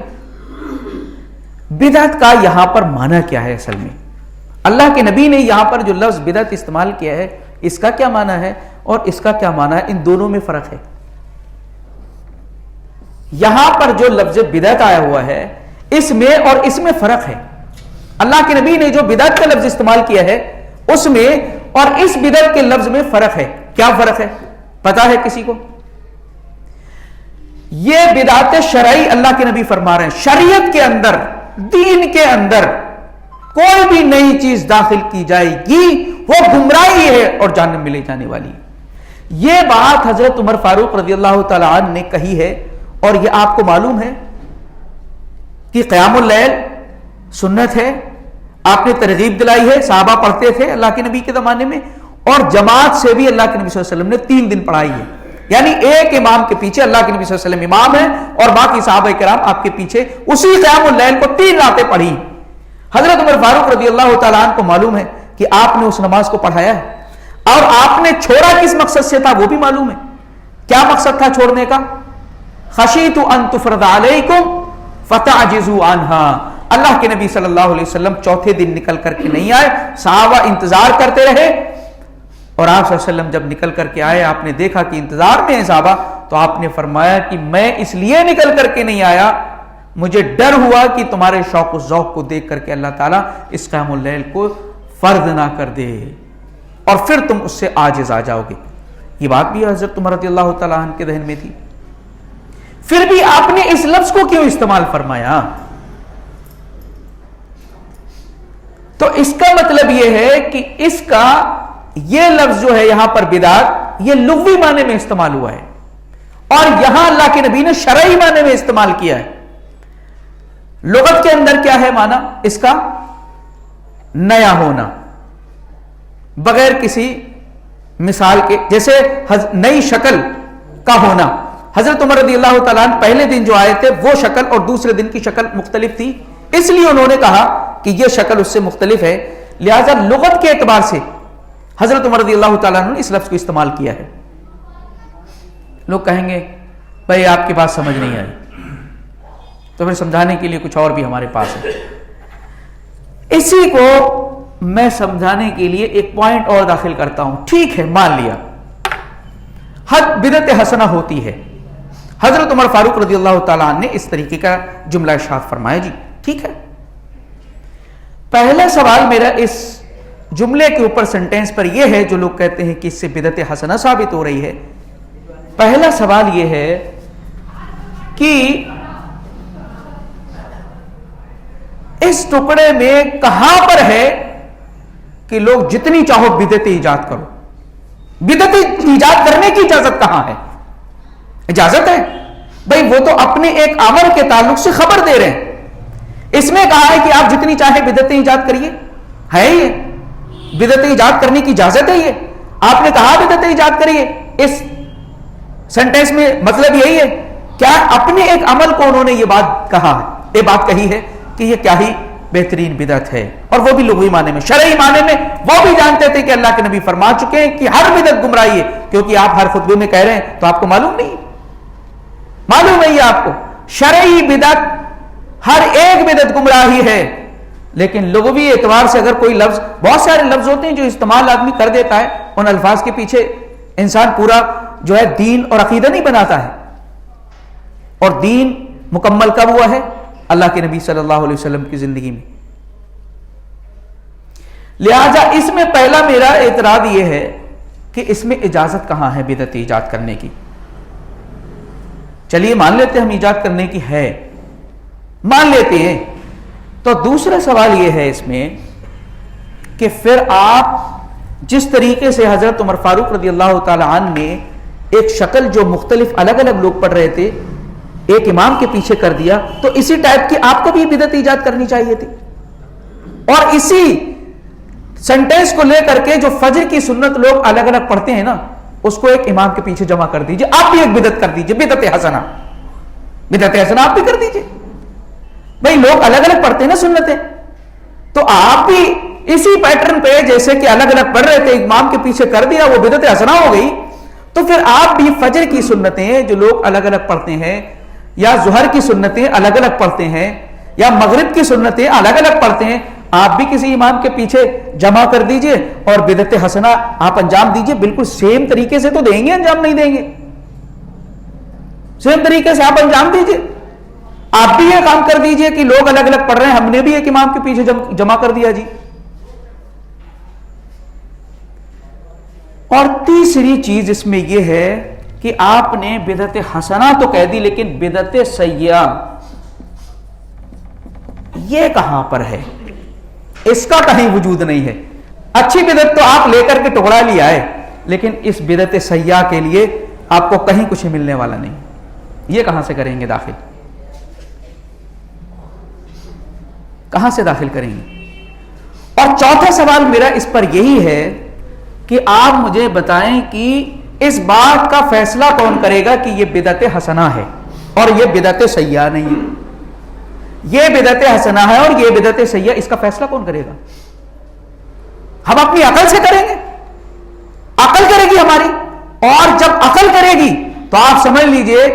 بدعت کا یہاں پر معنی کیا ہے؟ اصل میں اللہ کے نبی نے یہاں پر جو لفظ بدعت استعمال کیا ہے, اس کا کیا معنی ہے اور اس کا کیا معنی ہے؟ ان دونوں میں فرق ہے. یہاں پر جو لفظ بدعت آیا ہوا ہے اس میں اور اس میں فرق ہے. اللہ کے نبی نے جو بدعت کا لفظ استعمال کیا ہے اس میں اور اس بدعت کے لفظ میں فرق ہے. کیا فرق ہے پتا ہے کسی کو؟ یہ بدعت شرعی اللہ کے نبی فرما رہے ہیں, شریعت کے اندر, دین کے اندر کوئی بھی نئی چیز داخل کی جائے گی وہ گمراہی ہے اور جہنم میں لے جانے والی ہے. یہ بات حضرت عمر فاروق رضی اللہ تعالیٰ عنہ نے کہی ہے, اور یہ آپ کو معلوم ہے کہ قیام اللیل سنت ہے, آپ نے ترغیب دلائی ہے, صحابہ پڑھتے تھے اللہ کے نبی کے زمانے میں, اور جماعت سے بھی اللہ کے نبی صلی اللہ علیہ وسلم نے 3 دن پڑھائی ہے. یعنی ایک امام کے پیچھے اللہ کے نبی صلی اللہ علیہ وسلم امام ہے اور باقی صحابہ کرام آپ کے پیچھے اسی قیام اللیل کو 3 راتیں پڑھی. حضرت عمر فاروق رضی اللہ تعالیٰ عنہ کو معلوم ہے کہ آپ نے اس نماز کو پڑھایا ہے اور آپ نے چھوڑا کس مقصد سے تھا وہ بھی معلوم ہے. کیا مقصد تھا چھوڑنے کا؟ خشیت ان تفرض علیکم فتعجزوا عنها. اللہ کے نبی صلی اللہ علیہ وسلم چوتھے دن نکل کر کے نہیں آئے, صحابہ انتظار کرتے رہے اور آپ صلی اللہ علیہ وسلم جب نکل کر کے آئے, آپ نے دیکھا کہ انتظار میں ہیں صحابہ, تو آپ نے فرمایا کہ میں اس لیے نکل کر کے نہیں آیا, مجھے ڈر ہوا کہ تمہارے شوق و ذوق کو دیکھ کر کے اللہ تعالیٰ اس قیام اللیل کو فرض نہ کر دے اور پھر تم اس سے عاجز آ جاؤ گے. یہ بات بھی حضرت عمر رضی اللہ تعالیٰ عنہ کے ذہن میں تھی. پھر بھی آپ نے اس لفظ کو کیوں استعمال فرمایا؟ تو اس کا مطلب یہ ہے کہ اس کا یہ لفظ جو ہے یہاں پر بدعت, یہ لغوی معنی میں استعمال ہوا ہے اور یہاں اللہ کے نبی نے شرعی معنی میں استعمال کیا ہے. لغت کے اندر کیا ہے معنی اس کا؟ نیا ہونا, بغیر کسی مثال کے, جیسے نئی شکل کا ہونا. حضرت عمر رضی اللہ تعالیٰ عنہ پہلے دن جو آئے تھے وہ شکل اور دوسرے دن کی شکل مختلف تھی, اس لیے انہوں نے کہا کہ یہ شکل اس سے مختلف ہے, لہذا لغت کے اعتبار سے حضرت عمر رضی اللہ تعالیٰ عنہ نے اس لفظ کو استعمال کیا ہے. لوگ کہیں گے بھائی آپ کی بات سمجھ نہیں آئی, تو پھر سمجھانے کے لیے کچھ اور بھی ہمارے پاس ہے. اسی کو میں سمجھانے کے لیے ایک پوائنٹ اور داخل کرتا ہوں. ٹھیک ہے, مان لیا حد بدعت حسنہ ہوتی ہے, حضرت عمر فاروق رضی اللہ تعالیٰ عنہ نے اس طریقے کا جملہ ارشاد فرمایا, جی ٹھیک ہے. پہلا سوال میرا اس جملے کے اوپر سینٹینس پر یہ ہے, جو لوگ کہتے ہیں کہ اس سے بدعت حسنہ ثابت ہو رہی ہے. پہلا سوال یہ ہے کہ اس ٹکڑے میں کہاں پر ہے کہ لوگ جتنی چاہو بدعت ایجاد کرو؟ بدعت ایجاد کرنے کی اجازت کہاں ہے؟ اجازت ہے بھائی, وہ تو اپنے ایک عمل کے تعلق سے خبر دے رہے ہیں. اس میں کہا ہے کہ آپ جتنی چاہے بدعتیں ایجاد کریے, ہے یہ بدعتیں ایجاد کرنے کی اجازت ہے؟ یہ آپ نے کہا بدعتیں ایجاد کریے, اس سینٹینس میں مطلب یہی ہے کیا اپنے ایک عمل کو انہوں نے یہ بات کہا ہے, یہ بات کہی ہے کہ یہ کیا ہی بہترین بدعت ہے, اور وہ بھی لغوی معنی میں. شرعی معنی میں وہ بھی جانتے تھے کہ اللہ کے نبی فرما چکے ہیں کہ ہر بدعت گمراہی ہے, کیونکہ آپ ہر خطبے میں کہہ رہے ہیں تو آپ کو معلوم نہیں ہے آپ کو. شرعی بدعت ہر ایک بدعت گمراہی ہے, لیکن لغوی اعتبار سے اگر کوئی لفظ, بہت سارے لفظ ہوتے ہیں جو استعمال آدمی کر دیتا ہے, ان الفاظ کے پیچھے انسان پورا جو ہے دین اور عقیدہ نہیں بناتا ہے, اور دین مکمل کب ہوا ہے؟ اللہ کے نبی صلی اللہ علیہ وسلم کی زندگی میں. لہذا اس میں پہلا میرا اعتراض یہ ہے کہ اس میں اجازت کہاں ہے بدعت ایجاد کرنے کی؟ چلیے مان لیتے ہم ایجاد کرنے کی ہے, مان لیتے ہیں. تو دوسرا سوال یہ ہے اس میں کہ پھر آپ جس طریقے سے حضرت عمر فاروق رضی اللہ تعالی عنہ نے ایک شکل جو مختلف الگ الگ لوگ پڑھ رہے تھے ایک امام کے پیچھے کر دیا, تو اسی ٹائپ کی آپ کو بھی بدعت ایجاد کرنی چاہیے تھی. اور اسی سینٹینس کو لے کر کے جو فجر کی سنت لوگ الگ الگ پڑھتے ہیں نا, اس کو ایک امام کے پیچھے جمع کر دیجئے, آپ بھی ایک بدعت کر دیجئے, بدعت حسنہ. بدعت حسنہ آپ بھی کر دیجئے. بھئی لوگ الگ الگ پڑھتے ہیں نا سنتیں, تو آپ بھی اسی پیٹرن پہ جیسے کہ الگ الگ پڑھ رہے تھے امام کے پیچھے کر دیا, وہ بدعت حسنہ ہو گئی. تو پھر آپ بھی فجر کی سنتیں جو لوگ الگ الگ پڑھتے ہیں, یا ظہر کی سنتیں الگ الگ پڑھتے ہیں, یا مغرب کی سنتیں الگ الگ پڑھتے ہیں, آپ بھی کسی امام کے پیچھے جمع کر دیجئے اور بدعت حسنہ آپ انجام دیجئے. بالکل سیم طریقے سے تو دیں گے, انجام نہیں دیں گے, سیم طریقے سے آپ انجام دیجئے. آپ بھی یہ کام کر دیجئے کہ لوگ الگ الگ پڑھ رہے ہیں, ہم نے بھی ایک امام کے پیچھے جمع کر دیا جی. اور تیسری چیز اس میں یہ ہے کہ آپ نے بدعت حسنہ تو کہہ دی, لیکن بدعت سیئہ یہ کہاں پر ہے؟ اس کا کہیں وجود نہیں ہے. اچھی بدعت تو آپ لے کر کے ٹکڑا لیا ہے, لیکن اس بدعت سیئہ کے لیے آپ کو کہیں کچھ ملنے والا نہیں. یہ کہاں سے کریں گے داخل؟ کہاں سے داخل کریں گے؟ اور چوتھا سوال میرا اس پر یہی ہے کہ آپ مجھے بتائیں کہ اس بات کا فیصلہ کون کرے گا کہ یہ بدعت حسنہ ہے اور یہ بدعت سیئہ نہیں ہے؟ یہ بدعت حسنہ ہے اور یہ بدعت سیئہ، اس کا فیصلہ کون کرے گا؟ ہم اپنی عقل سے کریں گے؟ عقل کرے گی ہماری، اور جب عقل کرے گی تو آپ سمجھ لیجئے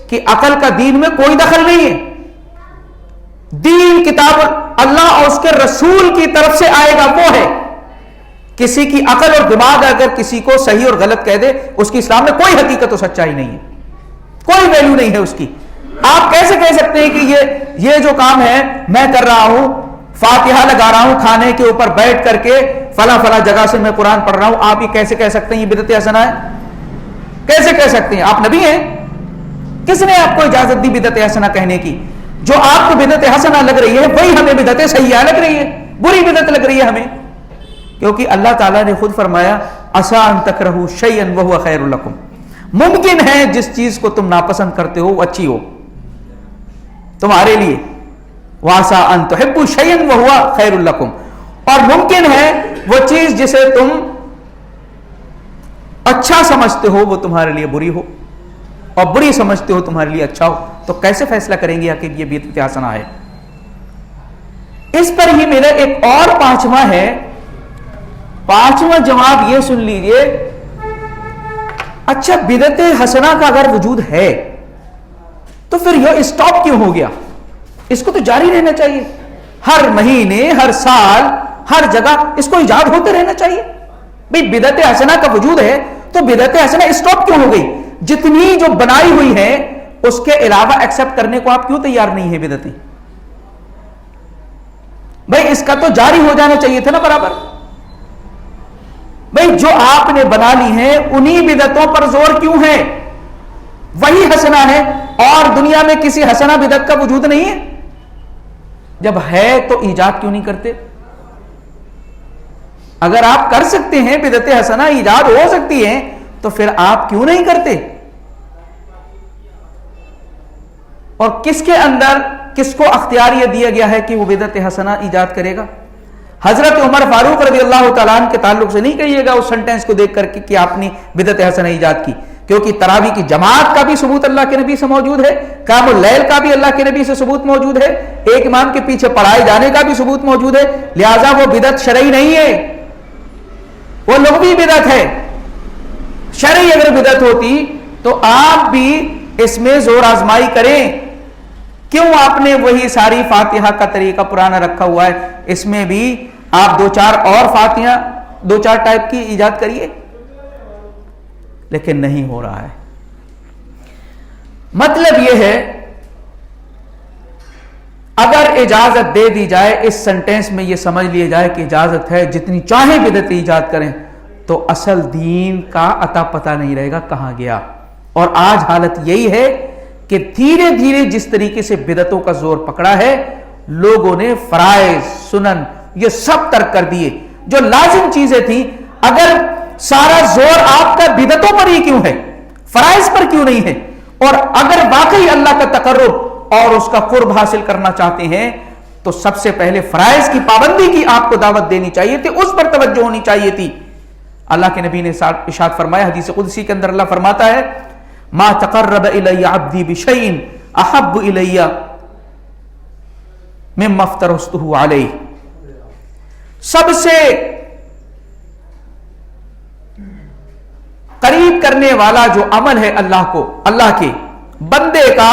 کہ عقل کا دین میں کوئی دخل نہیں ہے۔ دین کتاب اللہ اور اس کے رسول کی طرف سے آئے گا وہ ہے۔ کسی کی عقل اور دماغ اگر کسی کو صحیح اور غلط کہہ دے، اس کی اسلام میں کوئی حقیقت و سچائی نہیں ہے، کوئی ویلیو نہیں ہے اس کی۔ آپ کیسے کہہ سکتے ہیں کہ یہ جو کام ہے میں کر رہا ہوں، فاتحہ لگا رہا ہوں کھانے کے اوپر بیٹھ کر کے فلاں فلاں جگہ سے میں قرآن پڑھ رہا ہوں، آپ یہ کیسے کہہ سکتے ہیں یہ بدعت حسنہ ہے؟ کیسے کہہ سکتے ہیں؟ آپ نبی ہیں؟ کس نے آپ کو اجازت دی بدعت حسنہ کہنے کی؟ جو آپ کو بدعت حسنہ لگ رہی ہے وہی ہمیں بدعت سیئہ لگ رہی ہے، بری بدعت لگ رہی ہے ہمیں، کیونکہ اللہ تعالیٰ نے خود فرمایا عسیٰ ان تکرہوا شیئا وہو خیر لکم، ممکن ہے جس چیز کو تم ناپسند کرتے ہو وہ اچھی ہو تمہارے لیے، وعسیٰ ان تحبوا شیئا وہو خیر لکم، اور ممکن ہے وہ چیز جسے تم اچھا سمجھتے ہو وہ تمہارے لیے بری ہو، اور بری سمجھتے ہو تمہارے لیے اچھا ہو۔ تو کیسے فیصلہ کریں گے کہ یہ بدعت حسنہ ہے؟ اس پر ہی میرا ایک اور پانچواں ہے۔ پانچواں جواب یہ سن لیجئے، اچھا بدعت حسنہ کا اگر وجود ہے تو پھر یہ اسٹاپ کیوں ہو گیا؟ اس کو تو جاری رہنا چاہیے، ہر مہینے، ہر سال، ہر جگہ اس کو ایجاد ہوتے رہنا چاہیے۔ بھئی بدعت حسنہ کا وجود ہے تو بدعت حسنہ اسٹاپ کیوں ہو گئی؟ جتنی جو بنائی ہوئی ہے اس کے علاوہ ایکسپٹ کرنے کو آپ کیوں تیار نہیں ہے بدعتیں؟ بھئی اس کا تو جاری ہو جانا چاہیے تھا نا برابر۔ بھئی جو آپ نے بنا لی ہیں انہی بدعتوں پر زور کیوں ہے؟ وہی حسنہ ہے اور دنیا میں کسی حسنہ بدعت کا وجود نہیں ہے۔ جب ہے تو ایجاد کیوں نہیں کرتے؟ اگر آپ کر سکتے ہیں بدعت حسنہ ایجاد ہو سکتی ہے تو پھر آپ کیوں نہیں کرتے؟ اور کس کے اندر کس کو اختیار یہ دیا گیا ہے کہ وہ بدعت حسنہ ایجاد کرے گا؟ حضرت عمر فاروق رضی اللہ تعالیٰ عنہ کے تعلق سے نہیں کہیے گا اس سنٹینس کو دیکھ کر کے کہ آپ نے بدعت حسنہ ایجاد کی، کیونکہ تراویح کی جماعت کا بھی ثبوت اللہ کے نبی سے موجود ہے، قیام اللیل کا بھی اللہ کے نبی سے ثبوت موجود ہے، ایک امام کے پیچھے پڑھائے جانے کا بھی ثبوت موجود ہے، لہذا وہ بدعت شرعی نہیں ہے، وہ لغوی بدعت ہے۔ شرعی اگر بدعت ہوتی تو آپ بھی اس میں زور آزمائی کریں، کیوں آپ نے وہی ساری فاتحہ کا طریقہ پرانا رکھا ہوا ہے؟ اس میں بھی آپ دو چار اور فاتحہ دو چار ٹائپ کی ایجاد کریے، لیکن نہیں ہو رہا ہے۔ مطلب یہ ہے اگر اجازت دے دی جائے، اس سنٹینس میں یہ سمجھ لیے جائے کہ اجازت ہے جتنی چاہیں بدعت ایجاد کریں، تو اصل دین کا اتا پتہ نہیں رہے گا کہاں گیا۔ اور آج حالت یہی ہے کہ دھیرے دھیرے جس طریقے سے بدعتوں کا زور پکڑا ہے، لوگوں نے فرائض، سنن یہ سب ترک کر دیے جو لازم چیزیں تھیں۔ اگر سارا زور آپ کا بدعتوں پر ہی کیوں ہے، فرائض پر کیوں نہیں ہے؟ اور اگر واقعی اللہ کا تقرب اور اس کا قرب حاصل کرنا چاہتے ہیں تو سب سے پہلے فرائض کی پابندی کی آپ کو دعوت دینی چاہیے تھی، اس پر توجہ ہونی چاہیے تھی۔ اللہ کے نبی نے ارشاد فرمایا حدیث قدسی کے اندر، اللہ فرماتا ہے ما تقرب الی عبدی بشیء احب الی مما افترضته علیہ، سب سے قریب کرنے والا جو عمل ہے اللہ کو، اللہ کے بندے کا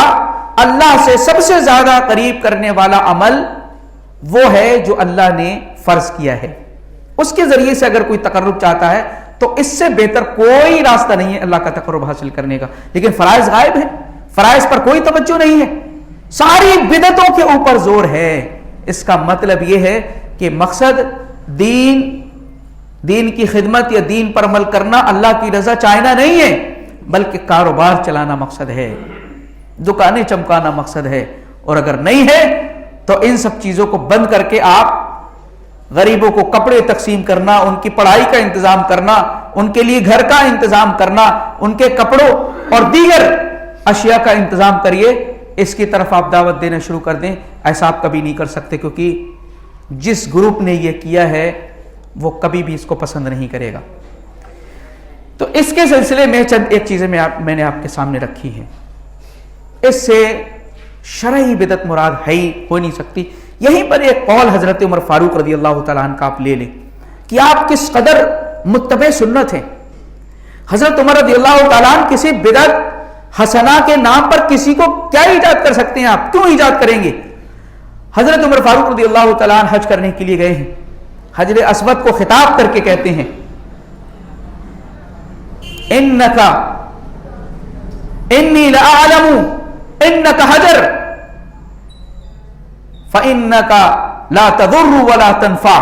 اللہ سے سب سے زیادہ قریب کرنے والا عمل وہ ہے جو اللہ نے فرض کیا ہے۔ اس کے ذریعے سے اگر کوئی تقرب چاہتا ہے تو اس سے بہتر کوئی راستہ نہیں ہے اللہ کا تقرب حاصل کرنے کا، لیکن فرائض غائب ہے، فرائض پر کوئی توجہ نہیں ہے، ساری بدعتوں کے اوپر زور ہے۔ اس کا مطلب یہ ہے کہ مقصد دین کی خدمت یا دین پر عمل کرنا، اللہ کی رضا چاہنا نہیں ہے، بلکہ کاروبار چلانا مقصد ہے، دکانیں چمکانا مقصد ہے۔ اور اگر نہیں ہے تو ان سب چیزوں کو بند کر کے آپ غریبوں کو کپڑے تقسیم کرنا، ان کی پڑھائی کا انتظام کرنا، ان کے لیے گھر کا انتظام کرنا، ان کے کپڑوں اور دیگر اشیاء کا انتظام کریے، اس کی طرف آپ دعوت دینا شروع کر دیں۔ ایسا آپ کبھی نہیں کر سکتے، کیونکہ جس گروپ نے یہ کیا ہے وہ کبھی بھی اس کو پسند نہیں کرے گا۔ تو اس کے سلسلے میں چند ایک چیزیں میں نے آپ کے سامنے رکھی ہیں. اس سے شرعی بدعت مراد ہو نہیں سکتی. یہیں پر ایک قول حضرت عمر فاروق رضی اللہ تعالیٰ عنہ کا آپ لے لیں کہ آپ کس قدر متبع سنت ہیں. حضرت عمر رضی اللہ تعالیٰ عنہ کسی بدعت حسنہ کے نام پر کسی کو کیا ایجاد کر سکتے ہیں؟ آپ کیوں ایجاد کریں گے؟ حضرت عمر فاروق رضی اللہ تعالیٰ عنہ حج کرنے کے لیے گئے ہیں. حجر اسود کو خطاب کر کے کہتے ہیں انکا انی لأعلم انکا حجر فإنکا لا تضر ولا تنفع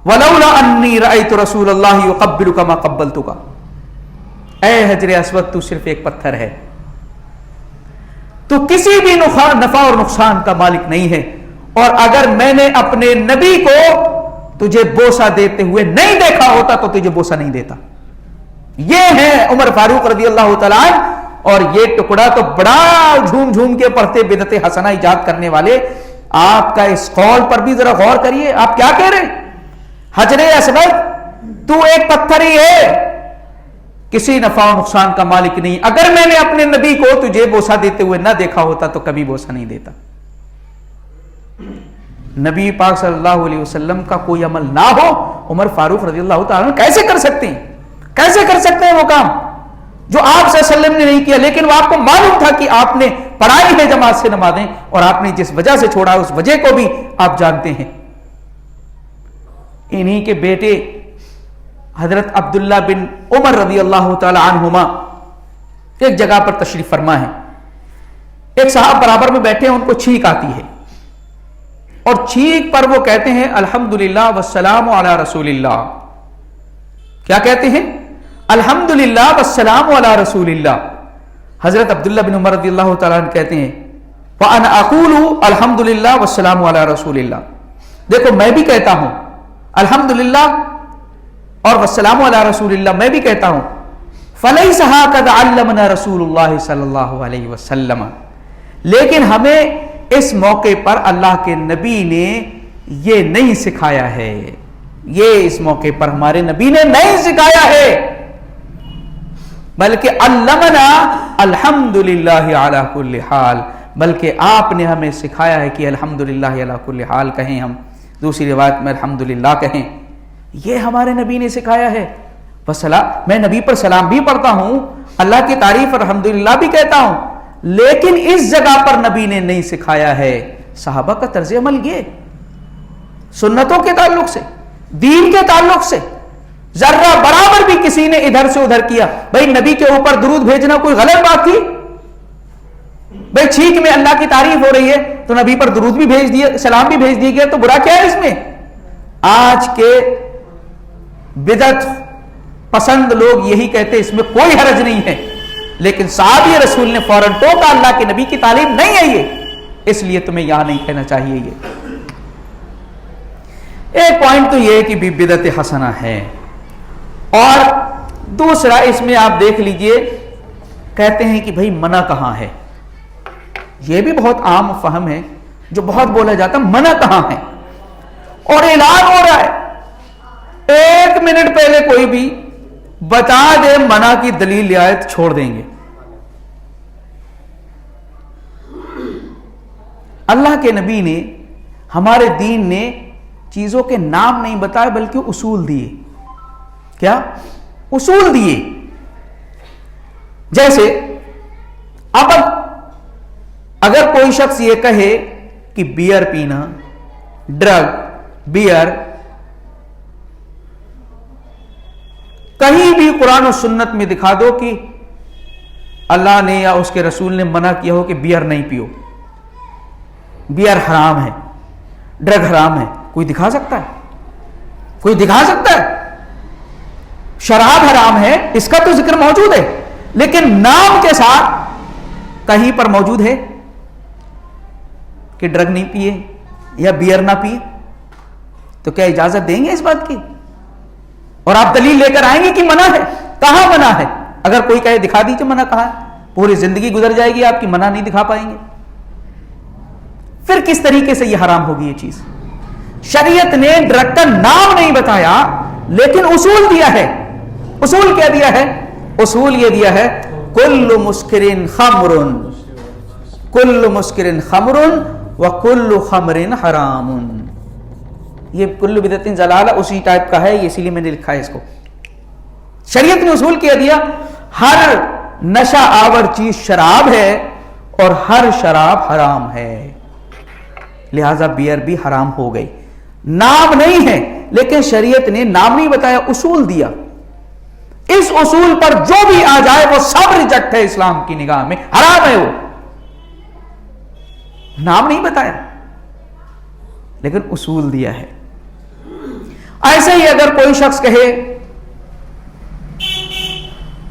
ولولا انی رأیت رسول اللہ یقبلک ما قبلتک. اے حجر اسود تو صرف ایک پتھر ہے, تو کسی بھی نفع اور نقصان کا مالک نہیں ہے, اور اگر میں نے اپنے نبی کو تجھے بوسہ دیتے ہوئے نہیں دیکھا ہوتا تو تجھے بوسہ نہیں دیتا. یہ ہے عمر فاروق رضی اللہ تعالیٰ عنہ. اور یہ ٹکڑا تو بڑا جھوم جھوم کے پڑھتے بدعت حسنہ ایجاد کرنے والے, آپ کا اس قول پر بھی ذرا غور کریے. آپ کیا کہہ رہے ہیں؟ حجر اسود تو ایک پتھر ہی ہے, کسی نفع و نقصان کا مالک نہیں. اگر میں نے اپنے نبی کو تجھے بوسہ دیتے ہوئے نہ دیکھا ہوتا تو کبھی بوسہ نہیں دیتا. نبی پاک صلی اللہ علیہ وسلم کا کوئی عمل نہ ہو, عمر فاروق رضی اللہ تعالیٰ کیسے کر سکتے ہیں؟ کیسے کر سکتے ہیں وہ کام جو آپ صلی اللہ علیہ وسلم نے نہیں کیا؟ لیکن وہ آپ کو معلوم تھا کہ آپ نے پڑھائی ہے جماعت سے نمازیں, اور آپ نے جس وجہ سے چھوڑا اس وجہ کو بھی آپ جانتے ہیں. انہی کے بیٹے حضرت عبداللہ بن عمر رضی اللہ تعالی عنہما ایک جگہ پر تشریف فرما ہے. ایک صاحب برابر میں بیٹھے ہیں, ان کو چھینک آتی ہے, اور چھینک پر وہ کہتے ہیں الحمدللہ والسلام علی رسول اللہ. کیا کہتے ہیں؟ الحمدللہ والسلام علی رسول اللہ. حضرت عبداللہ بن عمر رضی اللہ تعالیٰ عنہ کہتے ہیں وَأَنَا أَقُولُ الحمدللہ والسلام علی رسول اللہ. دیکھو میں بھی کہتا ہوں الحمدللہ اور والسلام علی رسول اللہ, میں بھی کہتا ہوں. فَلَيْسَ هَكَذَا عَلَّمَنَا رسول اللہ صلی اللہ علیہ وسلم. لیکن ہمیں اس موقع پر اللہ کے نبی نے یہ نہیں سکھایا ہے, یہ اس موقع پر ہمارے نبی نے نہیں سکھایا ہے, بلکہ علمنا الحمدللہ علی کل حال, بلکہ آپ نے ہمیں سکھایا ہے کہ الحمدللہ علی کل حال کہیں ہم, دوسری روایت میں الحمدللہ کہیں. یہ ہمارے نبی نے سکھایا ہے. میں نبی پر سلام بھی پڑھتا ہوں, اللہ کی تعریف الحمدللہ بھی کہتا ہوں, لیکن اس جگہ پر نبی نے نہیں سکھایا ہے. صحابہ کا طرز عمل یہ سنتوں کے تعلق سے, دین کے تعلق سے ذرہ برابر بھی کسی نے ادھر سے ادھر کیا. بھائی نبی کے اوپر درود بھیجنا کوئی غلط بات تھی؟ بھائی چھینک میں اللہ کی تعریف ہو رہی ہے تو نبی پر درود بھی بھیج دیا, سلام بھی بھیج دیا گیا, تو برا کیا ہے اس میں؟ آج کے بدعت پسند لوگ یہی کہتے اس میں کوئی حرج نہیں ہے, لیکن صحابی رسول نے فوراً ٹوکا اللہ کے نبی کی تعلیم نہیں ہے یہ, اس لیے تمہیں یہاں نہیں کہنا چاہیے. یہ ایک پوائنٹ تو یہ ہے کہ بدعت حسنہ ہے. اور دوسرا اس میں آپ دیکھ لیجئے, کہتے ہیں کہ بھئی منع کہاں ہے. یہ بھی بہت عام فہم ہے جو بہت بولا جاتا, منع کہاں ہے, اور اعلان ہو رہا ہے. ایک منٹ پہلے کوئی بھی بتا دے منع کی دلیل آیت چھوڑ دیں گے. اللہ کے نبی نے, ہمارے دین نے چیزوں کے نام نہیں بتائے بلکہ اصول دیے. کیا اصول دیے؟ جیسے اب اگر کوئی شخص یہ کہے کہ بیئر پینا, ڈرگ, بیئر, کہیں بھی قرآن و سنت میں دکھا دو کہ اللہ نے یا اس کے رسول نے منع کیا ہو کہ بیئر نہیں پیو, بیئر حرام ہے, ڈرگ حرام ہے, کوئی دکھا سکتا ہے؟ کوئی دکھا سکتا ہے؟ شراب حرام ہے, اس کا تو ذکر موجود ہے, لیکن نام کے ساتھ کہیں پر موجود ہے کہ ڈرگ نہیں پیے یا بیئر نہ پیے, تو کیا اجازت دیں گے اس بات کی؟ اور آپ دلیل لے کر آئیں گے کہ منع ہے. کہاں منع ہے؟ اگر کوئی کہے دکھا دیجیے منع کہاں ہے, پوری زندگی گزر جائے گی آپ کی, منع نہیں دکھا پائیں گے. پھر کس طریقے سے یہ حرام ہوگی یہ چیز؟ شریعت نے ڈرگ کا نام نہیں بتایا لیکن اصول دیا ہے اصول کیا دیا ہے؟ اصول یہ دیا ہے کل مسکرن خمرن، کل مسکرن خمرن وکل خمرن حرام. یہ کل بدعت ضلالہ اسی ٹائپ کا ہے، اسی لیے میں نے لکھا ہے اس کو. شریعت نے اصول کیا دیا ہر نشہ آور چیز شراب ہے اور ہر شراب حرام ہے، لہذا بیئر بھی حرام ہو گئی. نام نہیں ہے لیکن شریعت نے نام نہیں بتایا، اصول دیا. اس اصول پر جو بھی آ جائے وہ سب ریجیکٹ ہے اسلام کی نگاہ میں، حرام ہے. وہ نام نہیں بتایا لیکن اصول دیا ہے. ایسے ہی اگر کوئی شخص کہے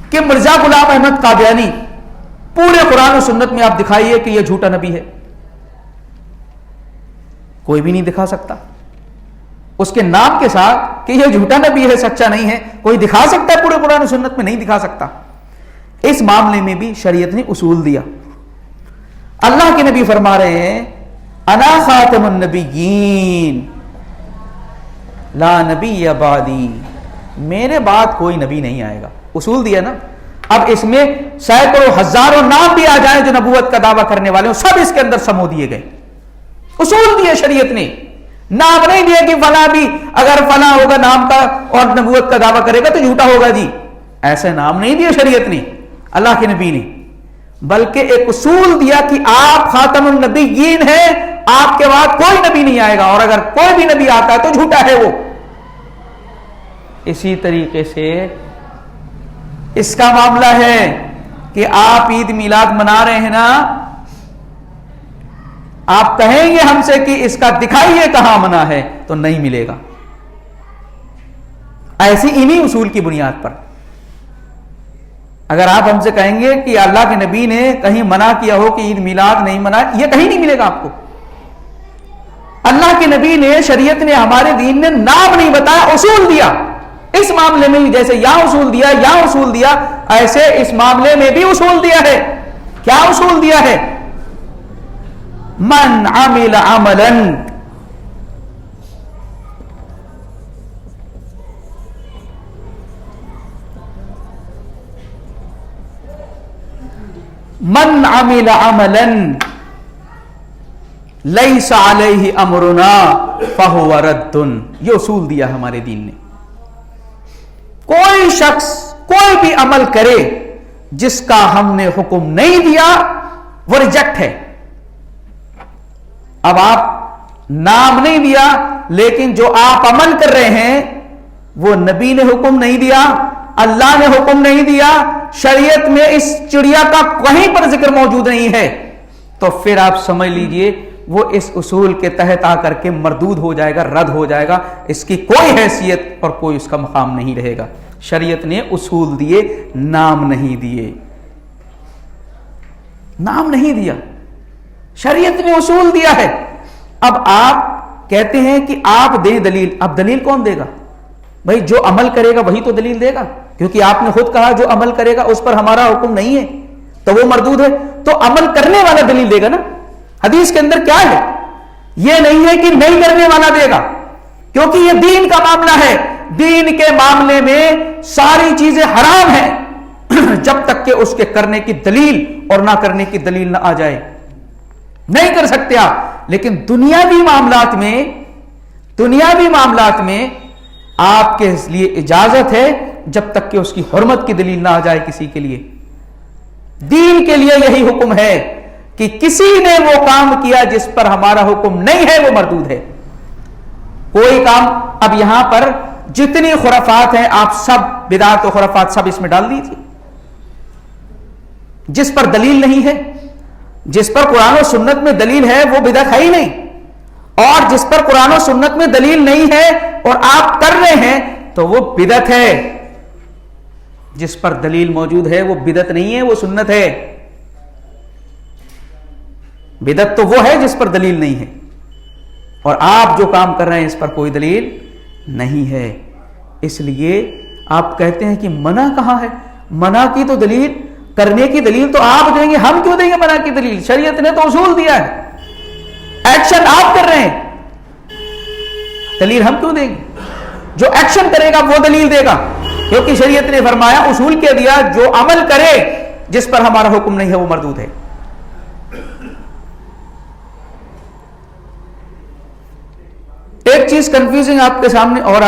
کہ مرزا غلام احمد قادیانی پورے قرآن و سنت میں آپ دکھائیے کہ یہ جھوٹا نبی ہے، کوئی بھی نہیں دکھا سکتا. اس کے نام کے ساتھ کہ یہ جھوٹا نبی ہے، سچا نہیں ہے، کوئی دکھا سکتا ہے؟ پورے قرآن و سنت میں نہیں دکھا سکتا. اس معاملے میں بھی شریعت نے اصول دیا. اللہ کے نبی فرما رہے ہیں انا خاتم النبیین لا نبی بعدی، میرے بعد کوئی نبی نہیں آئے گا. اصول دیا نا. اب اس میں سینکڑوں ہزاروں نام بھی آ جائیں جو نبوت کا دعویٰ کرنے والے ہوں، سب اس کے اندر سمو دیے گئے. اصول دیے شریعت نے، نام نہیں دیا کہ فلاں بھی اگر فلاں ہوگا نام کا اور نبوت کا دعویٰ کرے گا تو جھوٹا ہوگا. جی ایسے نام نہیں دیا شریعت نے، اللہ کے نبی نے، بلکہ ایک اصول دیا کہ آپ خاتم النبیین ہیں، آپ کے بعد کوئی نبی نہیں آئے گا، اور اگر کوئی بھی نبی آتا ہے تو جھوٹا ہے وہ. اسی طریقے سے اس کا معاملہ ہے کہ آپ عید میلاد منا رہے ہیں نا، آپ کہیں گے ہم سے کہ اس کا دکھائیے کہاں منع ہے، تو نہیں ملے گا. ایسی انہی اصول کی بنیاد پر اگر آپ ہم سے کہیں گے کہ اللہ کے نبی نے کہیں منع کیا ہو کہ عید میلاد نہیں منع، یہ کہیں نہیں ملے گا آپ کو. اللہ کے نبی نے، شریعت نے، ہمارے دین نے نام نہیں بتایا، اصول دیا. اس معاملے میں بھی جیسے یہاں اصول دیا، یہاں اصول دیا، ایسے اس معاملے میں بھی اصول دیا ہے. کیا اصول دیا ہے؟ من عمل عملا من عمل عملا لیس علیہ امرنا فہو رد. یہ اصول دیا ہمارے دین نے. کوئی شخص کوئی بھی عمل کرے جس کا ہم نے حکم نہیں دیا وہ ریجیکٹ ہے. اب آپ نام نہیں دیا لیکن جو آپ عمل کر رہے ہیں وہ نبی نے حکم نہیں دیا، اللہ نے حکم نہیں دیا، شریعت میں اس چڑیا کا کہیں پر ذکر موجود نہیں ہے، تو پھر آپ سمجھ لیجئے وہ اس اصول کے تحت آ کر کے مردود ہو جائے گا، رد ہو جائے گا. اس کی کوئی حیثیت اور کوئی اس کا مقام نہیں رہے گا. شریعت نے اصول دیے، نام نہیں دیے. نام نہیں دیا، شریعت نے اصول دیا ہے. اب آپ کہتے ہیں کہ آپ دیں دلیل. اب دلیل کون دے گا؟ بھائی جو عمل کرے گا وہی تو دلیل دے گا، کیونکہ آپ نے خود کہا جو عمل کرے گا اس پر ہمارا حکم نہیں ہے تو وہ مردود ہے. تو عمل کرنے والا دلیل دے گا نا. حدیث کے اندر کیا ہے؟ یہ نہیں ہے کہ نہیں کرنے والا دے گا، کیونکہ یہ دین کا معاملہ ہے. دین کے معاملے میں ساری چیزیں حرام ہیں جب تک کہ اس کے کرنے کی دلیل اور نہ کرنے کی دلیل نہ آ جائے. نہیں کر سکتے آپ. لیکن دنیاوی معاملات میں آپ کے لیے اجازت ہے جب تک کہ اس کی حرمت کی دلیل نہ آ جائے کسی کے لیے. دین کے لیے یہی حکم ہے کہ کسی نے وہ کام کیا جس پر ہمارا حکم نہیں ہے وہ مردود ہے. کوئی کام، اب یہاں پر جتنی خرافات ہیں آپ سب بدعت و خرافات سب اس میں ڈال دی تھی. جس پر دلیل نہیں ہے، جس پر قرآن و سنت میں دلیل ہے وہ بدعت ہے ہی نہیں، اور جس پر قرآن و سنت میں دلیل نہیں ہے اور آپ کر رہے ہیں تو وہ بدعت ہے. جس پر دلیل موجود ہے وہ بدعت نہیں ہے، وہ سنت ہے. بدعت تو وہ ہے جس پر دلیل نہیں ہے، اور آپ جو کام کر رہے ہیں اس پر کوئی دلیل نہیں ہے. اس لیے آپ کہتے ہیں کہ منع کہاں ہے؟ منع کی تو دلیل، کرنے کی دلیل تو آپ دیں گے، ہم کیوں دیں گے منع کی دلیل؟ شریعت نے تو اصول دیا ہے، ایکشن آپ کر رہے ہیں، دلیل ہم کیوں دیں گے؟ جو ایکشن کرے گا وہ دلیل دے گا. کیونکہ شریعت نے فرمایا، اصول کیا دیا، جو عمل کرے جس پر ہمارا حکم نہیں ہے وہ مردود ہے۔ ایک چیز کنفیوزنگ آپ کے سامنے اور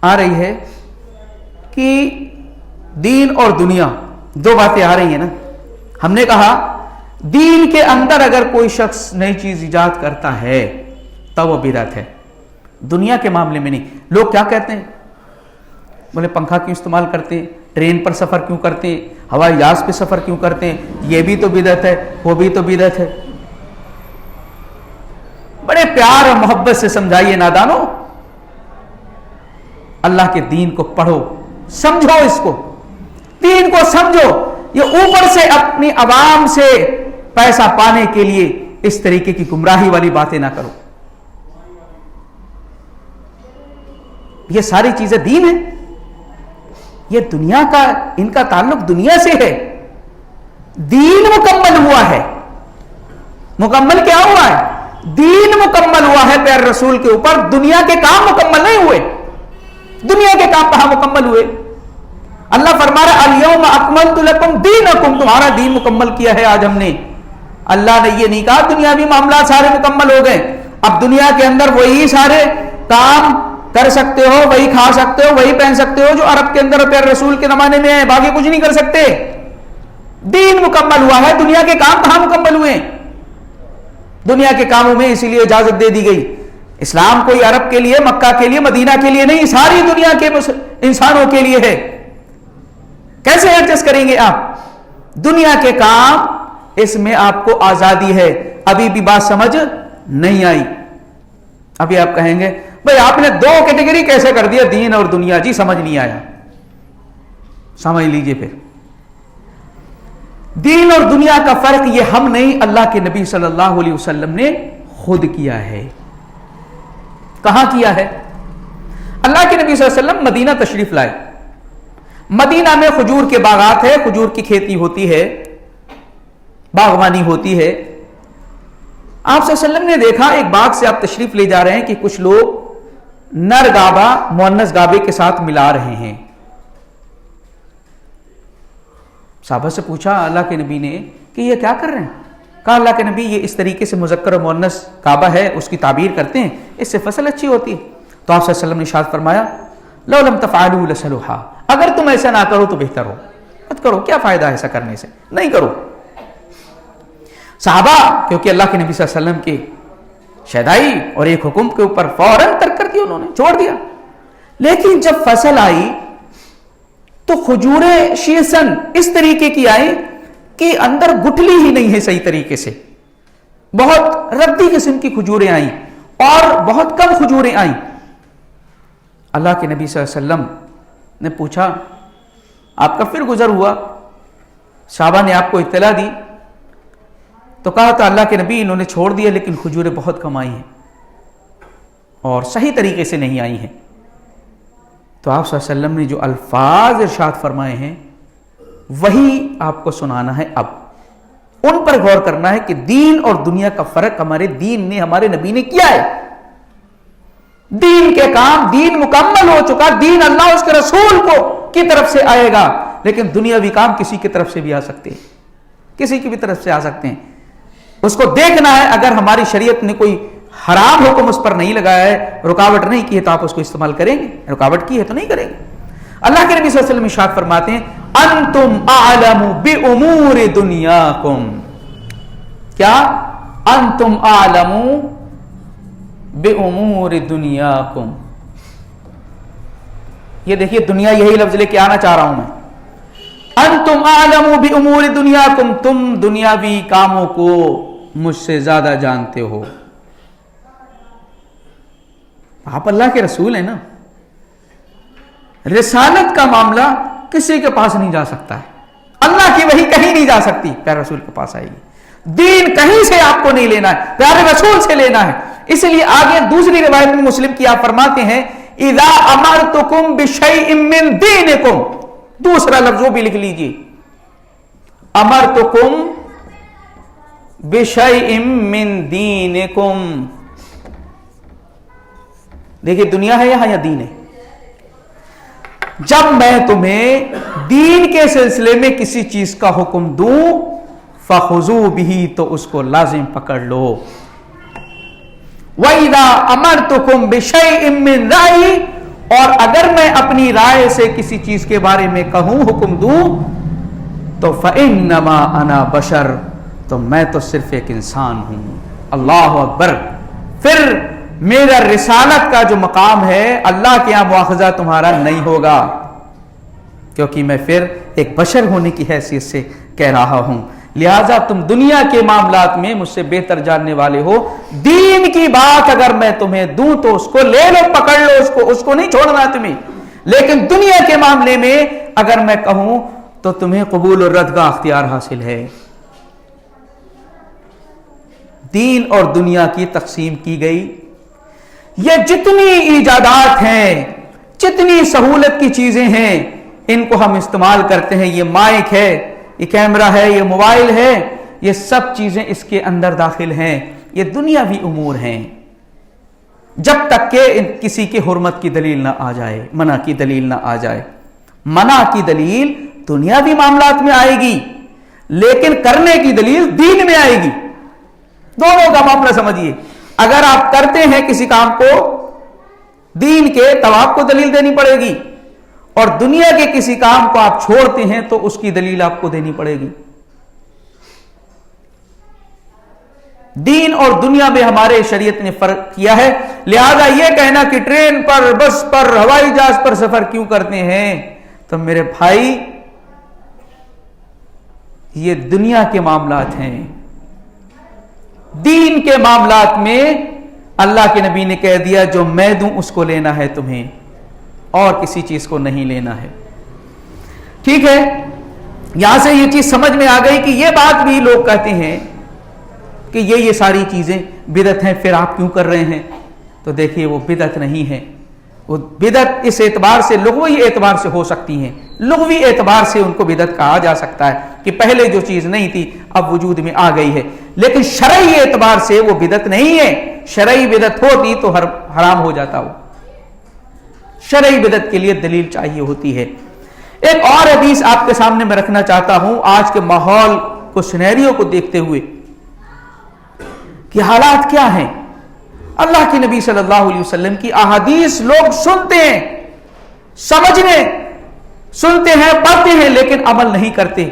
آ رہی ہے کہ دین اور دنیا دو باتیں آ رہی ہیں نا۔ ہم نے کہا دین کے اندر اگر کوئی شخص نئی چیز ایجاد کرتا ہے تو وہ بدعت ہے، دنیا کے معاملے میں نہیں۔ لوگ کیا کہتے ہیں؟ بولے پنکھا کیوں استعمال کرتے ہیں، ٹرین پر سفر کیوں کرتے ہیں، ہوائی جہاز پہ سفر کیوں کرتے ہیں، یہ بھی تو بدعت ہے، وہ بھی تو بدعت ہے۔ بڑے پیار اور محبت سے سمجھائیے نادانو، اللہ کے دین کو پڑھو، سمجھو، اس کو دین کو سمجھو۔ یہ اوپر سے اپنی عوام سے پیسہ پانے کے لیے اس طریقے کی گمراہی والی باتیں نہ کرو۔ یہ ساری چیزیں دین ہیں، یہ دنیا کا، ان کا تعلق دنیا سے ہے۔ دین مکمل ہوا ہے، مکمل کیا ہوا ہے؟ دین مکمل ہوا ہے پیارے رسول کے اوپر، دنیا کے کام مکمل نہیں ہوئے۔ دنیا کے کام کہاں مکمل ہوئے؟ اللہ فرما رہا الیوم اکملت لکم دینکم، تمہارا دین مکمل کیا ہے آج ہم نے۔ اللہ نے یہ نہیں کہا دنیاوی معاملات سارے مکمل ہو گئے، اب دنیا کے اندر وہی سارے کام کر سکتے ہو، وہی کھا سکتے ہو، وہی پہن سکتے ہو جو عرب کے اندر پیارے رسول کے زمانے میں ہے، باقی کچھ نہیں کر سکتے۔ دین مکمل ہوا ہے، دنیا کے کام کہاں مکمل ہوئے؟ دنیا کے کاموں میں اسی لیے اجازت دے دی گئی۔ اسلام کوئی عرب کے لیے، مکہ کے لیے، مدینہ کے لیے نہیں، ساری دنیا کے انسانوں کے لیے ہے۔ کیسے ایڈجسٹ کریں گے آپ؟ دنیا کے کام، اس میں آپ کو آزادی ہے۔ ابھی بھی بات سمجھ نہیں آئی؟ ابھی آپ کہیں گے بھئی آپ نے دو کیٹیگری کیسے کر دیا، دین اور دنیا؟ جی سمجھ نہیں آیا، سمجھ لیجئے پھر۔ دین اور دنیا کا فرق یہ ہم نہیں، اللہ کے نبی صلی اللہ علیہ وسلم نے خود کیا ہے۔ کہاں کیا ہے؟ اللہ کے نبی صلی اللہ علیہ وسلم مدینہ تشریف لائے، مدینہ میں کھجور کے باغات ہے، کھجور کی کھیتی ہوتی ہے، باغبانی ہوتی ہے۔ آپ صلی اللہ علیہ وسلم نے دیکھا ایک باغ سے آپ تشریف لے جا رہے ہیں کہ کچھ لوگ نر گابا مؤنث گابے کے ساتھ ملا رہے ہیں۔ صحابہ سے پوچھا اللہ کے نبی نے کہ یہ کیا کر رہے ہیں؟ کہا اللہ کے نبی یہ اس طریقے سے مذکر و مؤنث گابہ ہے اس کی تعبیر کرتے ہیں، اس سے فصل اچھی ہوتی ہے۔ تو آپ صلی اللہ علیہ وسلم نے ارشاد فرمایا لو لم تفعلوا لصلحا، اگر تم ایسا نہ کرو تو بہتر ہو، مت کرو، کیا فائدہ ہے ایسا کرنے سے، نہیں کرو۔ صحابہ کیونکہ اللہ کے نبی صلی اللہ علیہ وسلم کی شہدائی اور ایک حکم کے اوپر فوراً ترک کر دیا، انہوں نے چھوڑ دیا۔ لیکن جب فصل آئی تو کھجوریں شیسن اس طریقے کی آئی کہ اندر گٹھلی ہی نہیں ہے صحیح طریقے سے، بہت ردی قسم کی کھجوریں آئیں اور بہت کم کھجوریں آئیں۔ اللہ کے نبی صلی اللہ علیہ وسلم نے پوچھا آپ کا پھر گزر ہوا، صحابہ نے آپ کو اطلاع دی تو کہا تھا اللہ کے نبی انہوں نے چھوڑ دیا لیکن کھجوریں بہت کم آئی ہیں اور صحیح طریقے سے نہیں آئی ہیں۔ تو آپ صلی اللہ علیہ وسلم نے جو الفاظ ارشاد فرمائے ہیں وہی آپ کو سنانا ہے، اب ان پر غور کرنا ہے کہ دین اور دنیا کا فرق ہمارے دین نے، ہمارے نبی نے کیا ہے۔ دین کے کام، دین مکمل ہو چکا، دین اللہ اس کے رسول کو کی طرف سے آئے گا، لیکن دنیاوی کام کسی کی طرف سے بھی آ سکتے ہیں، کسی کی بھی طرف سے آ سکتے ہیں۔ اس کو دیکھنا ہے، اگر ہماری شریعت نے کوئی حرام حکم اس پر نہیں لگایا ہے، رکاوٹ نہیں کی ہے تو آپ اس کو استعمال کریں گے، رکاوٹ کی ہے تو نہیں کریں گے۔ اللہ کے نبی صلی اللہ علیہ وسلم ارشاد فرماتے ہیں انتم اعلم بامور دنیاکم، کیا؟ انتم اعلم بامور دنیاکم، یہ دیکھیے دنیا یہی لفظ لے کے آنا چاہ رہا ہوں میں، انتم اعلم بامور دنیاکم، تم دنیاوی کاموں کو مجھ سے زیادہ جانتے ہو۔ آپ اللہ کے رسول ہیں نا، رسالت کا معاملہ کسی کے پاس نہیں جا سکتا ہے، اللہ کی وحی کہیں نہیں جا سکتی، پیارے رسول کے پاس آئے گی۔ دین کہیں سے آپ کو نہیں لینا ہے، پیارے رسول سے لینا ہے۔ اس لیے آگے دوسری روایت میں مسلم کی آپ فرماتے ہیں اذا امرتکم بشیء من دینکم، دوسرا لفظ وہ بھی لکھ لیجیے، امرتکم بشیء من دینکم، دیکھیے دنیا ہے یہاں یا دین ہے؟ جب میں تمہیں دین کے سلسلے میں کسی چیز کا حکم دوں فخذوا به تو اس کو لازم پکڑ لو. وَإِذَا أَمَرْتُكُمْ بِشَيْءٍ مِّن رَأْيٍ اور اگر میں اپنی رائے سے کسی چیز کے بارے میں کہوں حکم دوں تو فَإِنَّمَا أَنَا بَشَرٌ تو میں تو صرف ایک انسان ہوں. اللہ اکبر. پھر میرا رسالت کا جو مقام ہے اللہ کے یہاں مواخذہ تمہارا نہیں ہوگا کیونکہ میں پھر ایک بشر ہونے کی حیثیت سے کہہ رہا ہوں. لہذا تم دنیا کے معاملات میں مجھ سے بہتر جاننے والے ہو. دین کی بات اگر میں تمہیں دوں تو اس کو لے لو, پکڑ لو, اس کو نہیں چھوڑنا تمہیں. لیکن دنیا کے معاملے میں اگر میں کہوں تو تمہیں قبول اور رد کا اختیار حاصل ہے. دین اور دنیا کی تقسیم کی گئی. یہ جتنی ایجادات ہیں, جتنی سہولت کی چیزیں ہیں, ان کو ہم استعمال کرتے ہیں. یہ مائک ہے, یہ کیمرہ ہے, یہ موبائل ہے, یہ سب چیزیں اس کے اندر داخل ہیں. یہ دنیاوی امور ہیں جب تک کہ کسی کی حرمت کی دلیل نہ آ جائے, منع کی دلیل نہ آ جائے. منع کی دلیل دنیاوی معاملات میں آئے گی لیکن کرنے کی دلیل دین میں آئے گی. دونوں کا معاملہ سمجھیے. اگر آپ کرتے ہیں کسی کام کو دین کے تو آپ کو دلیل دینی پڑے گی, اور دنیا کے کسی کام کو آپ چھوڑتے ہیں تو اس کی دلیل آپ کو دینی پڑے گی. دین اور دنیا میں ہمارے شریعت نے فرق کیا ہے. لہذا یہ کہنا کہ ٹرین پر, بس پر, ہوائی جہاز پر سفر کیوں کرتے ہیں, تو میرے بھائی یہ دنیا کے معاملات ہیں. دین کے معاملات میں اللہ کے نبی نے کہہ دیا جو میں دوں اس کو لینا ہے تمہیں, اور کسی چیز کو نہیں لینا ہے. ٹھیک ہے, یہاں سے یہ چیز سمجھ میں آ گئی کہ یہ بات بھی لوگ کہتے ہیں کہ یہ ساری چیزیں بدعت ہیں, پھر آپ کیوں کر رہے ہیں. تو دیکھیے وہ بدعت نہیں ہے. وہ بدعت اس اعتبار سے لغوی اعتبار سے ہو سکتی ہیں, لغوی اعتبار سے ان کو بدعت کہا جا سکتا ہے کہ پہلے جو چیز نہیں تھی اب وجود میں آ گئی ہے, لیکن شرعی اعتبار سے وہ بدعت نہیں ہے. شرعی بدعت ہوتی تو حرام ہو جاتا. وہ شرعی بدعت کے لیے دلیل چاہیے ہوتی ہے. ایک اور حدیث آپ کے سامنے میں رکھنا چاہتا ہوں آج کے ماحول کو, سینیریو کو دیکھتے ہوئے کہ حالات کیا ہیں. اللہ کے نبی صلی اللہ علیہ وسلم کی احادیث لوگ سنتے ہیں, سنتے ہیں, پڑھتے ہیں, لیکن عمل نہیں کرتے.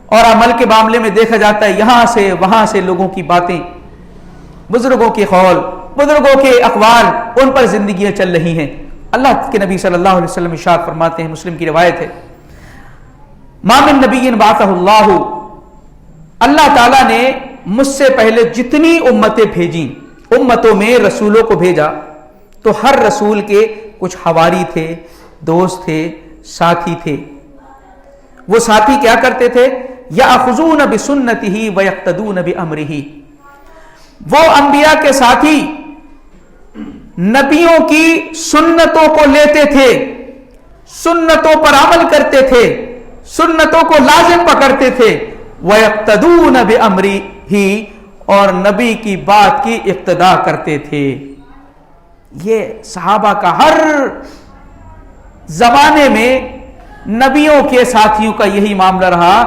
اور عمل کے معاملے میں دیکھا جاتا ہے یہاں سے وہاں سے لوگوں کی باتیں, بزرگوں کے قول, بزرگوں کے اقوال, ان پر زندگیاں چل رہی ہیں. اللہ کے نبی صلی اللہ علیہ وسلم ارشاد فرماتے ہیں, مسلم کی روایت ہے, ما من نبی بعثہ اللہ, اللہ تعالیٰ نے مجھ سے پہلے جتنی امتیں بھیجیں, امتوں میں رسولوں کو بھیجا, تو ہر رسول کے کچھ حواری تھے, دوست تھے, ساتھی تھے. وہ ساتھی کیا کرتے تھے, یأخذون بسنتہ ویقتدون بامرہ. وہ انبیاء کے ساتھی نبیوں کی سنتوں کو لیتے تھے, سنتوں پر عمل کرتے تھے, سنتوں کو لازم پکڑتے تھے. ویقتدون بامرہ, اور نبی کی بات کی اقتدا کرتے تھے. یہ صحابہ کا ہر زمانے میں نبیوں کے ساتھیوں کا یہی معاملہ رہا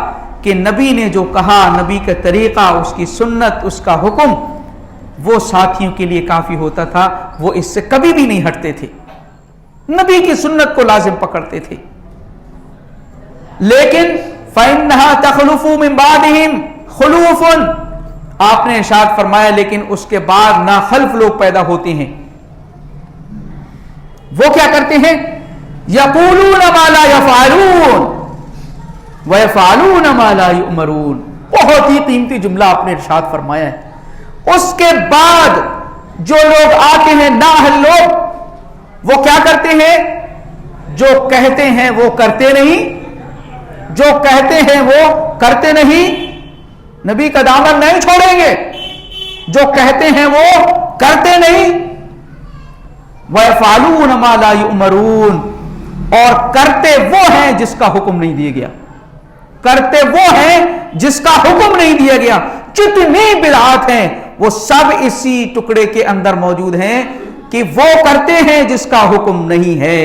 کہ نبی نے جو کہا, نبی کا طریقہ, اس کی سنت, اس کا حکم, وہ ساتھیوں کے لیے کافی ہوتا تھا. وہ اس سے کبھی بھی نہیں ہٹتے تھے, نبی کی سنت کو لازم پکڑتے تھے. لیکن فَإِنَّهَا تَخْلُفُ مِن بَعْدِهِمْ خُلُوفٌ, آپ نے ارشاد فرمایا لیکن اس کے بعد ناخلف لوگ پیدا ہوتے ہیں. وہ کیا کرتے ہیں, یقولون ما لا یفعلون ویفعلون ما لا یؤمرون. بہت ہی قیمتی جملہ آپ نے ارشاد فرمایا ہے. اس کے بعد جو لوگ آتے ہیں نااہل لوگ, وہ کیا کرتے ہیں, جو کہتے ہیں وہ کرتے نہیں, جو کہتے ہیں وہ کرتے نہیں. نبی کا دامن نہیں چھوڑیں گے, جو کہتے ہیں وہ کرتے نہیں. وَيَفْعَلُونَ مَا لَا يُؤْمَرُونَ, اور کرتے وہ ہیں جس کا حکم نہیں دیا گیا, کرتے وہ ہیں جس کا حکم نہیں دیا گیا. جتنی بدعات ہیں وہ سب اسی ٹکڑے کے اندر موجود ہیں کہ وہ کرتے ہیں جس کا حکم نہیں ہے.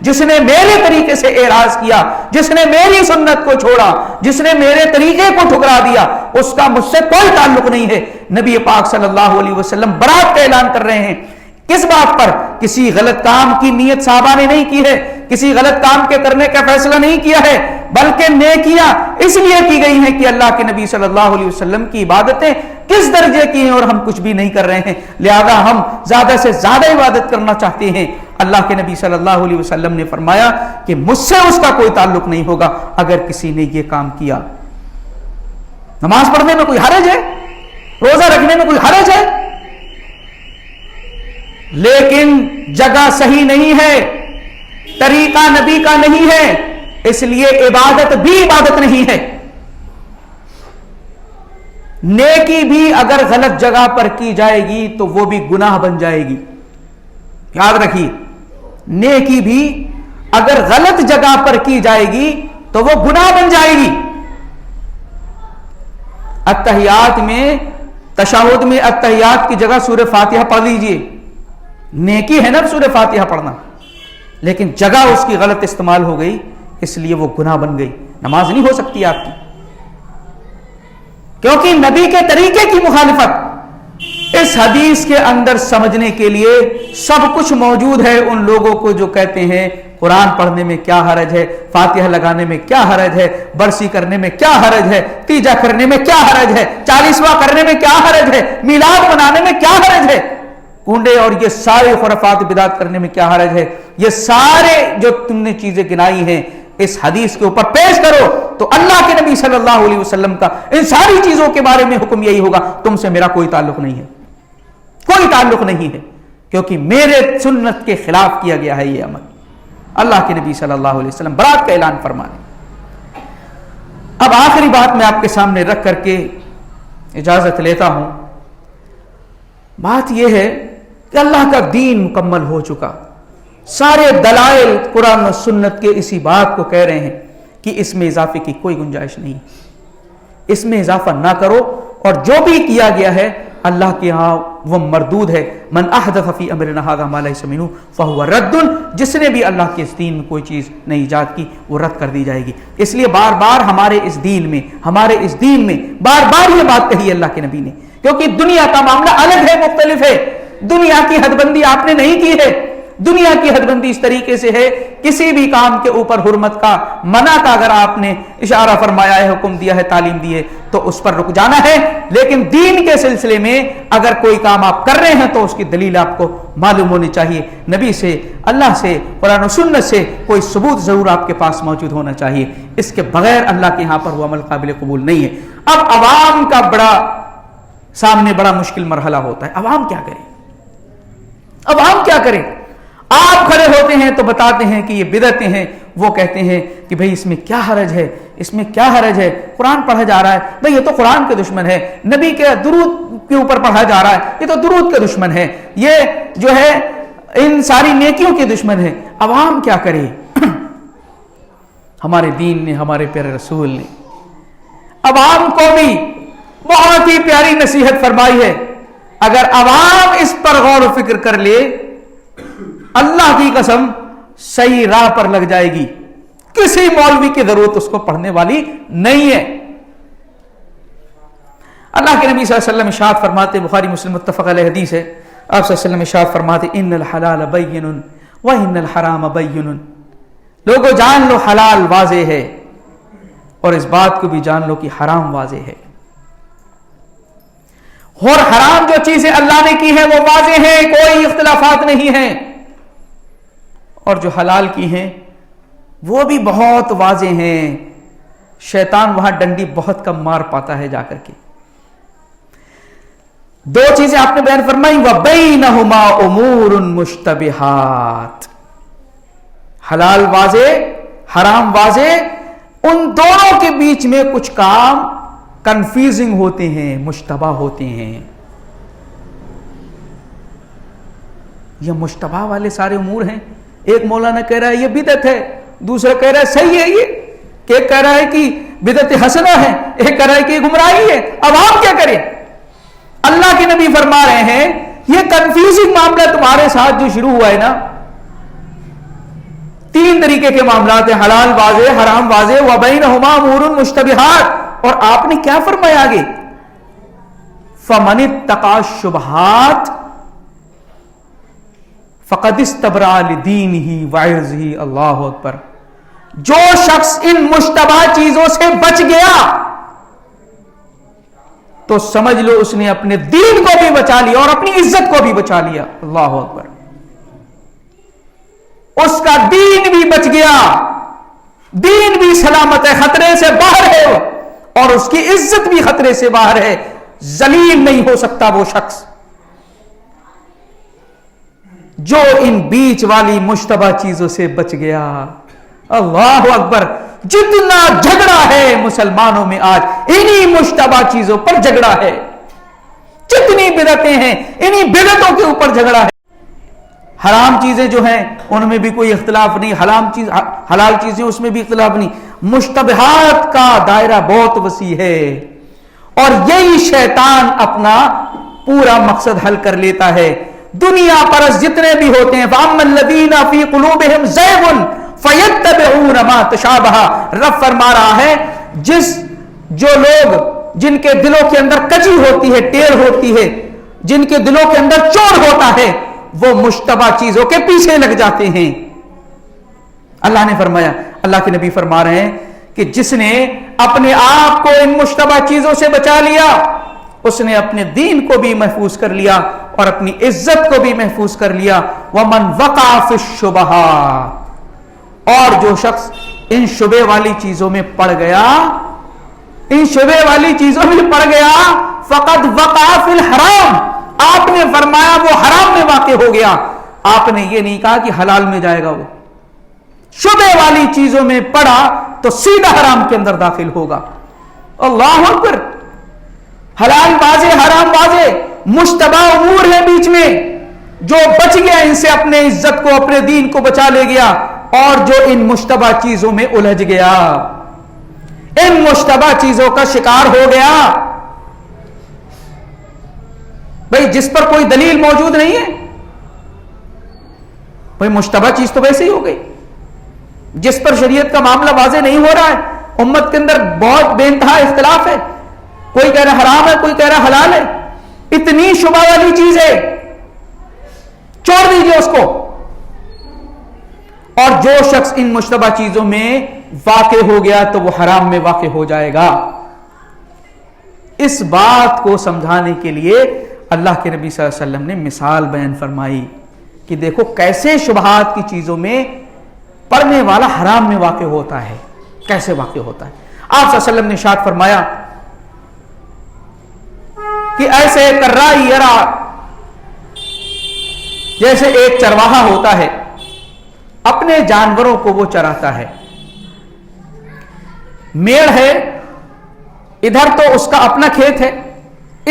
جس نے میرے طریقے سے اعراض کیا، جس نے میری سنت کو چھوڑا، جس نے میرے طریقے کو ٹھکرا دیا، اس کا مجھ سے کوئی تعلق نہیں ہے۔ نبی پاک صلی اللہ علیہ وسلم برات کا اعلان کر رہے ہیں۔ کس بات پر؟ کسی غلط کام کی نیت صحابہ نے نہیں کی ہے، کسی غلط کام کے کرنے کا فیصلہ نہیں کیا ہے، بلکہ نیکیاں اس لیے کی گئی ہیں کہ اللہ کے نبی صلی اللہ علیہ وسلم کی عبادتیں کس درجے کی ہیں اور ہم کچھ بھی نہیں کر رہے ہیں، لہذا ہم زیادہ سے زیادہ عبادت کرنا چاہتے ہیں۔ اللہ کے نبی صلی اللہ علیہ وسلم نے فرمایا کہ مجھ سے اس کا کوئی تعلق نہیں ہوگا اگر کسی نے یہ کام کیا۔ نماز پڑھنے میں کوئی حرج ہے، روزہ رکھنے میں کوئی حرج ہے، لیکن جگہ صحیح نہیں ہے، طریقہ نبی کا نہیں ہے، اس لیے عبادت بھی عبادت نہیں ہے۔ نیکی بھی اگر غلط جگہ پر کی جائے گی تو وہ بھی گناہ بن جائے گی، یاد رکھیے، نیکی بھی اگر غلط جگہ پر کی جائے گی تو وہ گناہ بن جائے گی۔ اتحیات میں، تشہد میں اتحیات کی جگہ سورہ فاتحہ پڑھ لیجئے، نیکی ہے نا سورہ فاتحہ پڑھنا، لیکن جگہ اس کی غلط استعمال ہو گئی، اس لیے وہ گناہ بن گئی، نماز نہیں ہو سکتی آپ کی، کیونکہ نبی کے طریقے کی مخالفت۔ اس حدیث کے اندر سمجھنے کے لیے سب کچھ موجود ہے ان لوگوں کو جو کہتے ہیں قرآن پڑھنے میں کیا حرج ہے، فاتحہ لگانے میں کیا حرج ہے، برسی کرنے میں کیا حرج ہے، تیجا کرنے میں کیا حرج ہے، 40واں کرنے میں کیا حرج ہے، میلاد منانے میں کیا حرج ہے، کنڈے اور یہ سارے خرافات بدعت کرنے میں کیا حرج ہے۔ یہ سارے جو تم نے چیزیں گنائی ہیں اس حدیث کے اوپر پیش کرو تو اللہ کے نبی صلی اللہ علیہ وسلم کا ان ساری چیزوں کے بارے میں حکم یہی ہوگا، تم سے میرا کوئی تعلق نہیں ہے، کوئی تعلق نہیں ہے، کیونکہ میرے سنت کے خلاف کیا گیا ہے یہ عمل۔ اللہ کے نبی صلی اللہ علیہ وسلم برات کا اعلان فرمانے۔ اب آخری بات میں آپ کے سامنے رکھ کر کے اجازت لیتا ہوں۔ بات یہ ہے کہ اللہ کا دین مکمل ہو چکا، سارے دلائل قرآن و سنت کے اسی بات کو کہہ رہے ہیں کہ اس میں اضافے کی کوئی گنجائش نہیں، اس میں اضافہ نہ کرو، اور جو بھی کیا گیا ہے اللہ کے ہاں وہ مردود ہے۔ من احدث فی امرنا ھذا ما لیس منہ فہو رد، جس نے بھی اللہ کے اس دین میں کوئی چیز نئی ایجاد کی وہ رد کر دی جائے گی۔ اس لیے بار بار ہمارے اس دین میں بار بار یہ بات کہی اللہ کے نبی نے، کیونکہ دنیا کا معاملہ الگ ہے، مختلف ہے، دنیا کی حد بندی آپ نے نہیں کی ہے۔ دنیا کی حد بندی اس طریقے سے ہے، کسی بھی کام کے اوپر حرمت کا، منع کا اگر آپ نے اشارہ فرمایا ہے، حکم دیا ہے، تعلیم دی ہے تو اس پر رک جانا ہے، لیکن دین کے سلسلے میں اگر کوئی کام آپ کر رہے ہیں تو اس کی دلیل آپ کو معلوم ہونی چاہیے، نبی سے، اللہ سے، قرآن و سنت سے کوئی ثبوت ضرور آپ کے پاس موجود ہونا چاہیے، اس کے بغیر اللہ کے یہاں پر وہ عمل قابل قبول نہیں ہے۔ اب عوام کا سامنے بڑا مشکل مرحلہ ہوتا ہے، عوام کیا کرے؟ عوام کیا کرے؟ آپ کھڑے ہوتے ہیں تو بتاتے ہیں کہ یہ بدعتیں ہیں، وہ کہتے ہیں کہ بھئی اس میں کیا حرج ہے، اس میں کیا حرج ہے، قرآن پڑھا جا رہا ہے، بھئی یہ تو قرآن کے دشمن ہے، نبی کے درود کے اوپر پڑھا جا رہا ہے، یہ تو درود کے دشمن ہے، یہ جو ہے ان ساری نیکیوں کے دشمن ہے۔ عوام کیا کرے؟ ہمارے دین نے، ہمارے پیارے رسول نے عوام کو بھی بہت ہی پیاری نصیحت فرمائی ہے، اگر عوام اس پر غور و فکر کر لے، اللہ کی قسم صحیح راہ پر لگ جائے گی، کسی مولوی کی ضرورت اس کو پڑھنے والی نہیں ہے۔ اللہ کے نبی صلی اللہ علیہ وسلم ارشاد فرماتے، بخاری مسلم متفق علیہ حدیث ہے، آپ صلی اللہ علیہ وسلم ارشاد فرماتے، ان الحلال بین وان الحرام بین، لوگوں جان لو حلال واضح ہے اور اس بات کو بھی جان لو کہ حرام واضح ہے، اور حرام جو چیزیں اللہ نے کی ہیں وہ واضح ہیں، کوئی اختلافات نہیں ہیں، اور جو حلال کی ہیں وہ بھی بہت واضح ہیں، شیطان وہاں ڈنڈی بہت کم مار پاتا ہے جا کر کے۔ دو چیزیں آپ نے بیان فرمائی، وَبَيْنَهُمَا أُمُورٌ مُشْتَبِهَاتٌ، حلال واضح، حرام واضح، ان دونوں کے بیچ میں کچھ کام کنفیوزنگ ہوتے ہیں، مشتبہ ہوتے ہیں۔ یہ مشتبہ والے سارے امور ہیں، ایک مولانا کہہ رہا ہے یہ بدعت ہے، دوسرا کہہ رہا ہے صحیح ہے، یہ ایک کہہ رہا ہے کہ بدعت حسنہ ہے، ایک کہہ رہا ہے کہ یہ گمراہی ہے، عوام کیا کرے؟ اللہ کے نبی فرما رہے ہیں یہ کنفیوزنگ معاملہ تمہارے ساتھ جو شروع ہوا ہے نا، تین طریقے کے معاملات ہیں، حلال واضح، حرام واضح، وبینہما امور مشتبہات. اور آپ نے کیا فرمایا آگے؟ فمن اتقى الشبہات فقد استبرأ لدینہ وعرضہ. اللہ اکبر. جو شخص ان مشتبہ چیزوں سے بچ گیا تو سمجھ لو اس نے اپنے دین کو بھی بچا لیا اور اپنی عزت کو بھی بچا لیا. اللہ اکبر. اس کا دین بھی بچ گیا، دین بھی سلامت ہے، خطرے سے باہر ہے، اور اس کی عزت بھی خطرے سے باہر ہے. ذلیل نہیں ہو سکتا وہ شخص جو ان بیچ والی مشتبہ چیزوں سے بچ گیا. اللہ اکبر. جتنا جھگڑا ہے مسلمانوں میں آج انہی مشتبہ چیزوں پر جھگڑا ہے. جتنی بدعتیں ہیں انہی بدعتوں کے اوپر جھگڑا ہے. حرام چیزیں جو ہیں ان میں بھی کوئی اختلاف نہیں، حلال چیزیں اس میں بھی اختلاف نہیں. مشتبہات کا دائرہ بہت وسیع ہے، اور یہی شیطان اپنا پورا مقصد حل کر لیتا ہے. دنیا پرست جتنے بھی ہوتے ہیں، فَأَمَّا الَّذِينَ فِي قُلُوبِهِمْ زَيْغٌ فَيَتَّبِعُونَ مَا تَشَابَهَ. رب فرما رہا ہے جو لوگ جن کے دلوں کے اندر کجی ہوتی ہے، ٹیڑھ ہوتی ہے، جن کے دلوں کے اندر چور ہوتا ہے، وہ مشتبہ چیزوں کے پیچھے لگ جاتے ہیں. اللہ نے فرمایا، اللہ کے نبی فرما رہے ہیں کہ جس نے اپنے آپ کو ان مشتبہ چیزوں سے بچا لیا اس نے اپنے دین کو بھی محفوظ کر لیا اور اپنی عزت کو بھی محفوظ کر لیا. وَمَنْ وَقَعَ فِي الشُّبَهَاتِ. اور جو شخص ان شبے والی چیزوں میں پڑ گیا، ان شبے والی چیزوں میں پڑ گیا، فَقَدْ وَقَعَ فِي الْحَرَامِ. آپ نے فرمایا وہ حرام میں واقع ہو گیا. آپ نے یہ نہیں کہا کہ حلال میں جائے گا. وہ شبے والی چیزوں میں پڑا تو سیدھا حرام کے اندر داخل ہوگا. اللہ اکبر. حلال واضح، حرام واضح، مشتبہ امور ہے بیچ میں. جو بچ گیا ان سے اپنے عزت کو، اپنے دین کو بچا لے گیا، اور جو ان مشتبہ چیزوں میں الجھ گیا، ان مشتبہ چیزوں کا شکار ہو گیا. بھئی جس پر کوئی دلیل موجود نہیں ہے، بھئی مشتبہ چیز تو ویسے ہی ہو گئی. جس پر شریعت کا معاملہ واضح نہیں ہو رہا ہے، امت کے اندر بہت بے انتہا اختلاف ہے، کوئی کہہ رہا حرام ہے، کوئی کہہ رہا حلال ہے، اتنی شبہ والی چیز ہے، چھوڑ دیجئے اس کو. اور جو شخص ان مشتبہ چیزوں میں واقع ہو گیا تو وہ حرام میں واقع ہو جائے گا. اس بات کو سمجھانے کے لیے اللہ کے نبی صلی اللہ علیہ وسلم نے مثال بیان فرمائی کہ دیکھو کیسے شبہات کی چیزوں میں پڑھنے والا حرام میں واقع ہوتا ہے، کیسے واقع ہوتا ہے. آپ صلی اللہ علیہ وسلم نے ارشاد فرمایا کہ ایسے کررائی یرا، جیسے ایک چرواہا ہوتا ہے، اپنے جانوروں کو وہ چراتا ہے. میڑ ہے، ادھر تو اس کا اپنا کھیت ہے،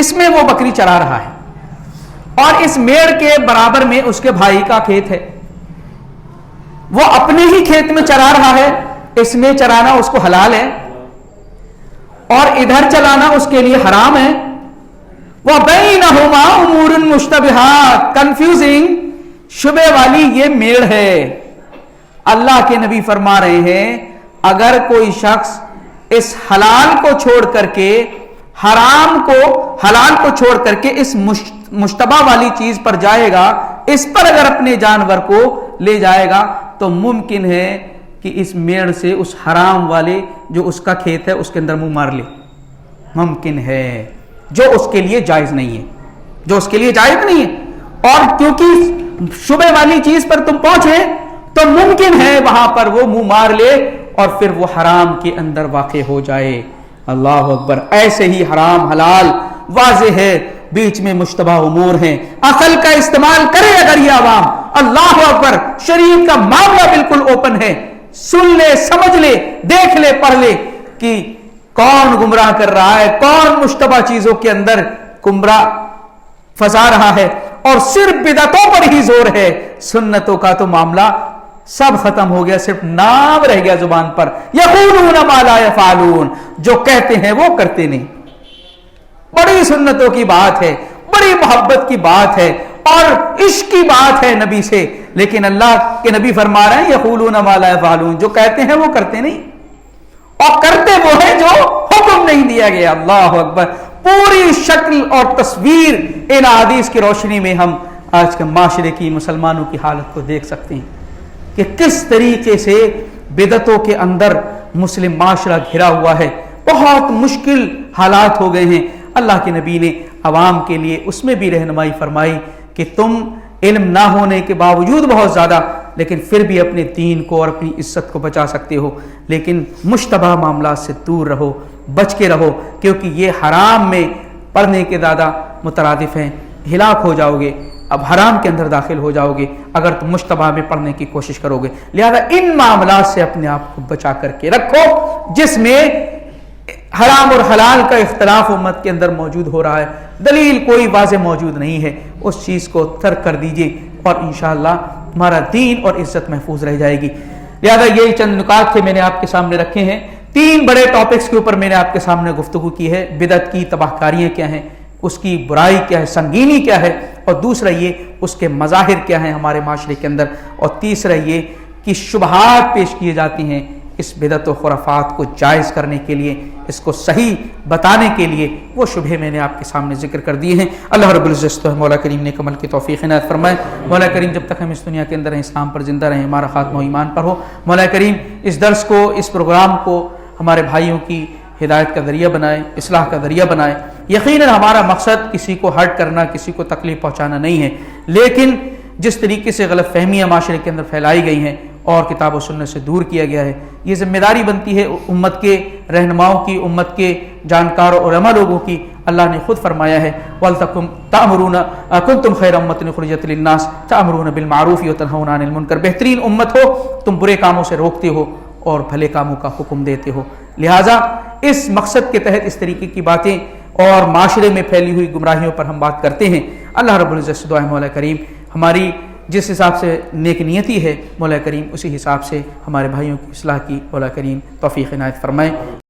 اس میں وہ بکری چرا رہا ہے، اور اس میڑ کے برابر میں اس کے بھائی کا کھیت ہے، وہ اپنے ہی کھیت میں چرا رہا ہے، اس میں چرانا اس کو حلال ہے اور ادھر چلانا اس کے لیے حرام ہے. وَبَيْنَهُمَا أُمُورٌ مُشْتَبِهَاتٌ. کنفیوزنگ شبہ والی یہ میڑ ہے. اللہ کے نبی فرما رہے ہیں اگر کوئی شخص اس حلال کو چھوڑ کر کے حلال کو چھوڑ کر کے اس مشتبہ والی چیز پر جائے گا، اس پر اگر اپنے جانور کو لے جائے گا تو ممکن ہے کہ اس میڑ سے اس حرام والے جو اس کا کھیت ہے اس کے اندر منہ مار لے. ممکن ہے، جو اس کے لیے جائز نہیں ہے، جو اس کے لیے جائز نہیں ہے. اور کیونکہ شبہ والی چیز پر تم پہنچے تو ممکن ہے وہاں پر وہ منہ مار لے اور پھر وہ حرام کے اندر واقع ہو جائے. اللہ اکبر. ایسے ہی حرام حلال واضح ہے، بیچ میں مشتبہ امور ہیں. عقل کا استعمال کرے اگر یہ عوام. اللہ اکبر. شریعت کا معاملہ بالکل اوپن ہے. سن لے، سمجھ لے، دیکھ لے، پڑھ لے کہ کون گمراہ کر رہا ہے، کون مشتبہ چیزوں کے اندر گمراہ پھنسا رہا ہے، اور صرف بدعتوں پر ہی زور ہے. سنتوں کا تو معاملہ سب ختم ہو گیا، صرف نام رہ گیا زبان پر. یقولون ما لا یفعلون. جو کہتے ہیں وہ کرتے نہیں. بڑی سنتوں کی بات ہے، بڑی محبت کی بات ہے، اور عشق کی بات ہے نبی سے، لیکن اللہ کے نبی فرما رہے ہیں یقولون ما لا یفعلون، جو کہتے ہیں وہ کرتے نہیں، اور کرتے وہ ہیں جو حکم نہیں دیا گیا۔ اللہ اکبر۔ پوری شکل اور تصویر ان احادیث کی روشنی میں ہم آج کے معاشرے کی مسلمانوں کی حالت کو دیکھ سکتے ہیں کہ کس طریقے سے بدعتوں کے اندر مسلم معاشرہ گھرا ہوا ہے، بہت مشکل حالات ہو گئے ہیں۔ اللہ کے نبی نے عوام کے لیے اس میں بھی رہنمائی فرمائی کہ تم علم نہ ہونے کے باوجود بہت زیادہ، لیکن پھر بھی اپنے دین کو اور اپنی عزت کو بچا سکتے ہو، لیکن مشتبہ معاملات سے دور رہو، بچ کے رہو، کیونکہ یہ حرام میں پڑھنے کے زیادہ مترادف ہیں، ہلاک ہو جاؤ گے، اب حرام کے اندر داخل ہو جاؤ گے اگر تم مشتبہ میں پڑھنے کی کوشش کرو گے۔ لہذا ان معاملات سے اپنے آپ کو بچا کر کے رکھو جس میں حرام اور حلال کا اختلاف امت کے اندر موجود ہو رہا ہے، دلیل کوئی واضح موجود نہیں ہے، اس چیز کو ترک کر دیجئے اور انشاءاللہ ہمارا دین اور عزت محفوظ رہ جائے گی۔ لہذا یہ چند نکات تھے میں نے آپ کے سامنے رکھے ہیں، 3 بڑے ٹاپکس کے اوپر میں نے آپ کے سامنے گفتگو کی ہے۔ بدعت کی تباہ کاریاں کیا ہیں، اس کی برائی کیا ہے، سنگینی کیا ہے، اور دوسرا یہ اس کے مظاہر کیا ہیں ہمارے معاشرے کے اندر، اور تیسرا یہ کہ شبہات پیش کیے جاتی ہیں اس بدعت و خرافات کو جائز کرنے کے لیے، اس کو صحیح بتانے کے لیے، وہ شبہے میں نے آپ کے سامنے ذکر کر دیے ہیں۔ اللہ رب العزت مولا کریم نے عمل کی توفیق عنایت فرمائے۔ مولا کریم جب تک ہم اس دنیا کے اندر ہیں اسلام پر زندہ رہیں، ہمارا خاتمہ ایمان پر ہو۔ مولا کریم اس درس کو، اس پروگرام کو ہمارے بھائیوں کی ہدایت کا ذریعہ بنائے، اصلاح کا ذریعہ بنائے۔ یقیناً ہمارا مقصد کسی کو ہرٹ کرنا، کسی کو تکلیف پہنچانا نہیں ہے، لیکن جس طریقے سے غلط فہمیاں معاشرے کے اندر پھیلائی گئی ہیں اور کتاب و سنت سے دور کیا گیا ہے، یہ ذمہ داری بنتی ہے امت کے رہنماؤں کی، امت کے جانکار اور علماء لوگوں کی۔ اللہ نے خود فرمایا ہے وَلْتَكُمْ تَأْمُرُونَ كُنْتُمْ خَيْرَ أُمَّةٍ أُخْرِجَتْ لِلنَّاسِ تَأْمُرُونَ بِالْمَعْرُوفِ وَتَنْهَوْنَ عَنِ الْمُنكَرِ، بہترین امت ہو، تم برے کاموں سے روکتے ہو اور بھلے کاموں کا حکم دیتے ہو۔ لہٰذا اس مقصد کے تحت اس طریقے کی باتیں اور معاشرے میں پھیلی ہوئی گمراہیوں پر ہم بات کرتے ہیں۔ اللہ رب العزت سے دعا ہے مولا کریم ہماری جس حساب سے نیک نیتی ہے، مولا کریم اسی حساب سے ہمارے بھائیوں کی اصلاح کی مولا کریم توفیق عنایت فرمائے۔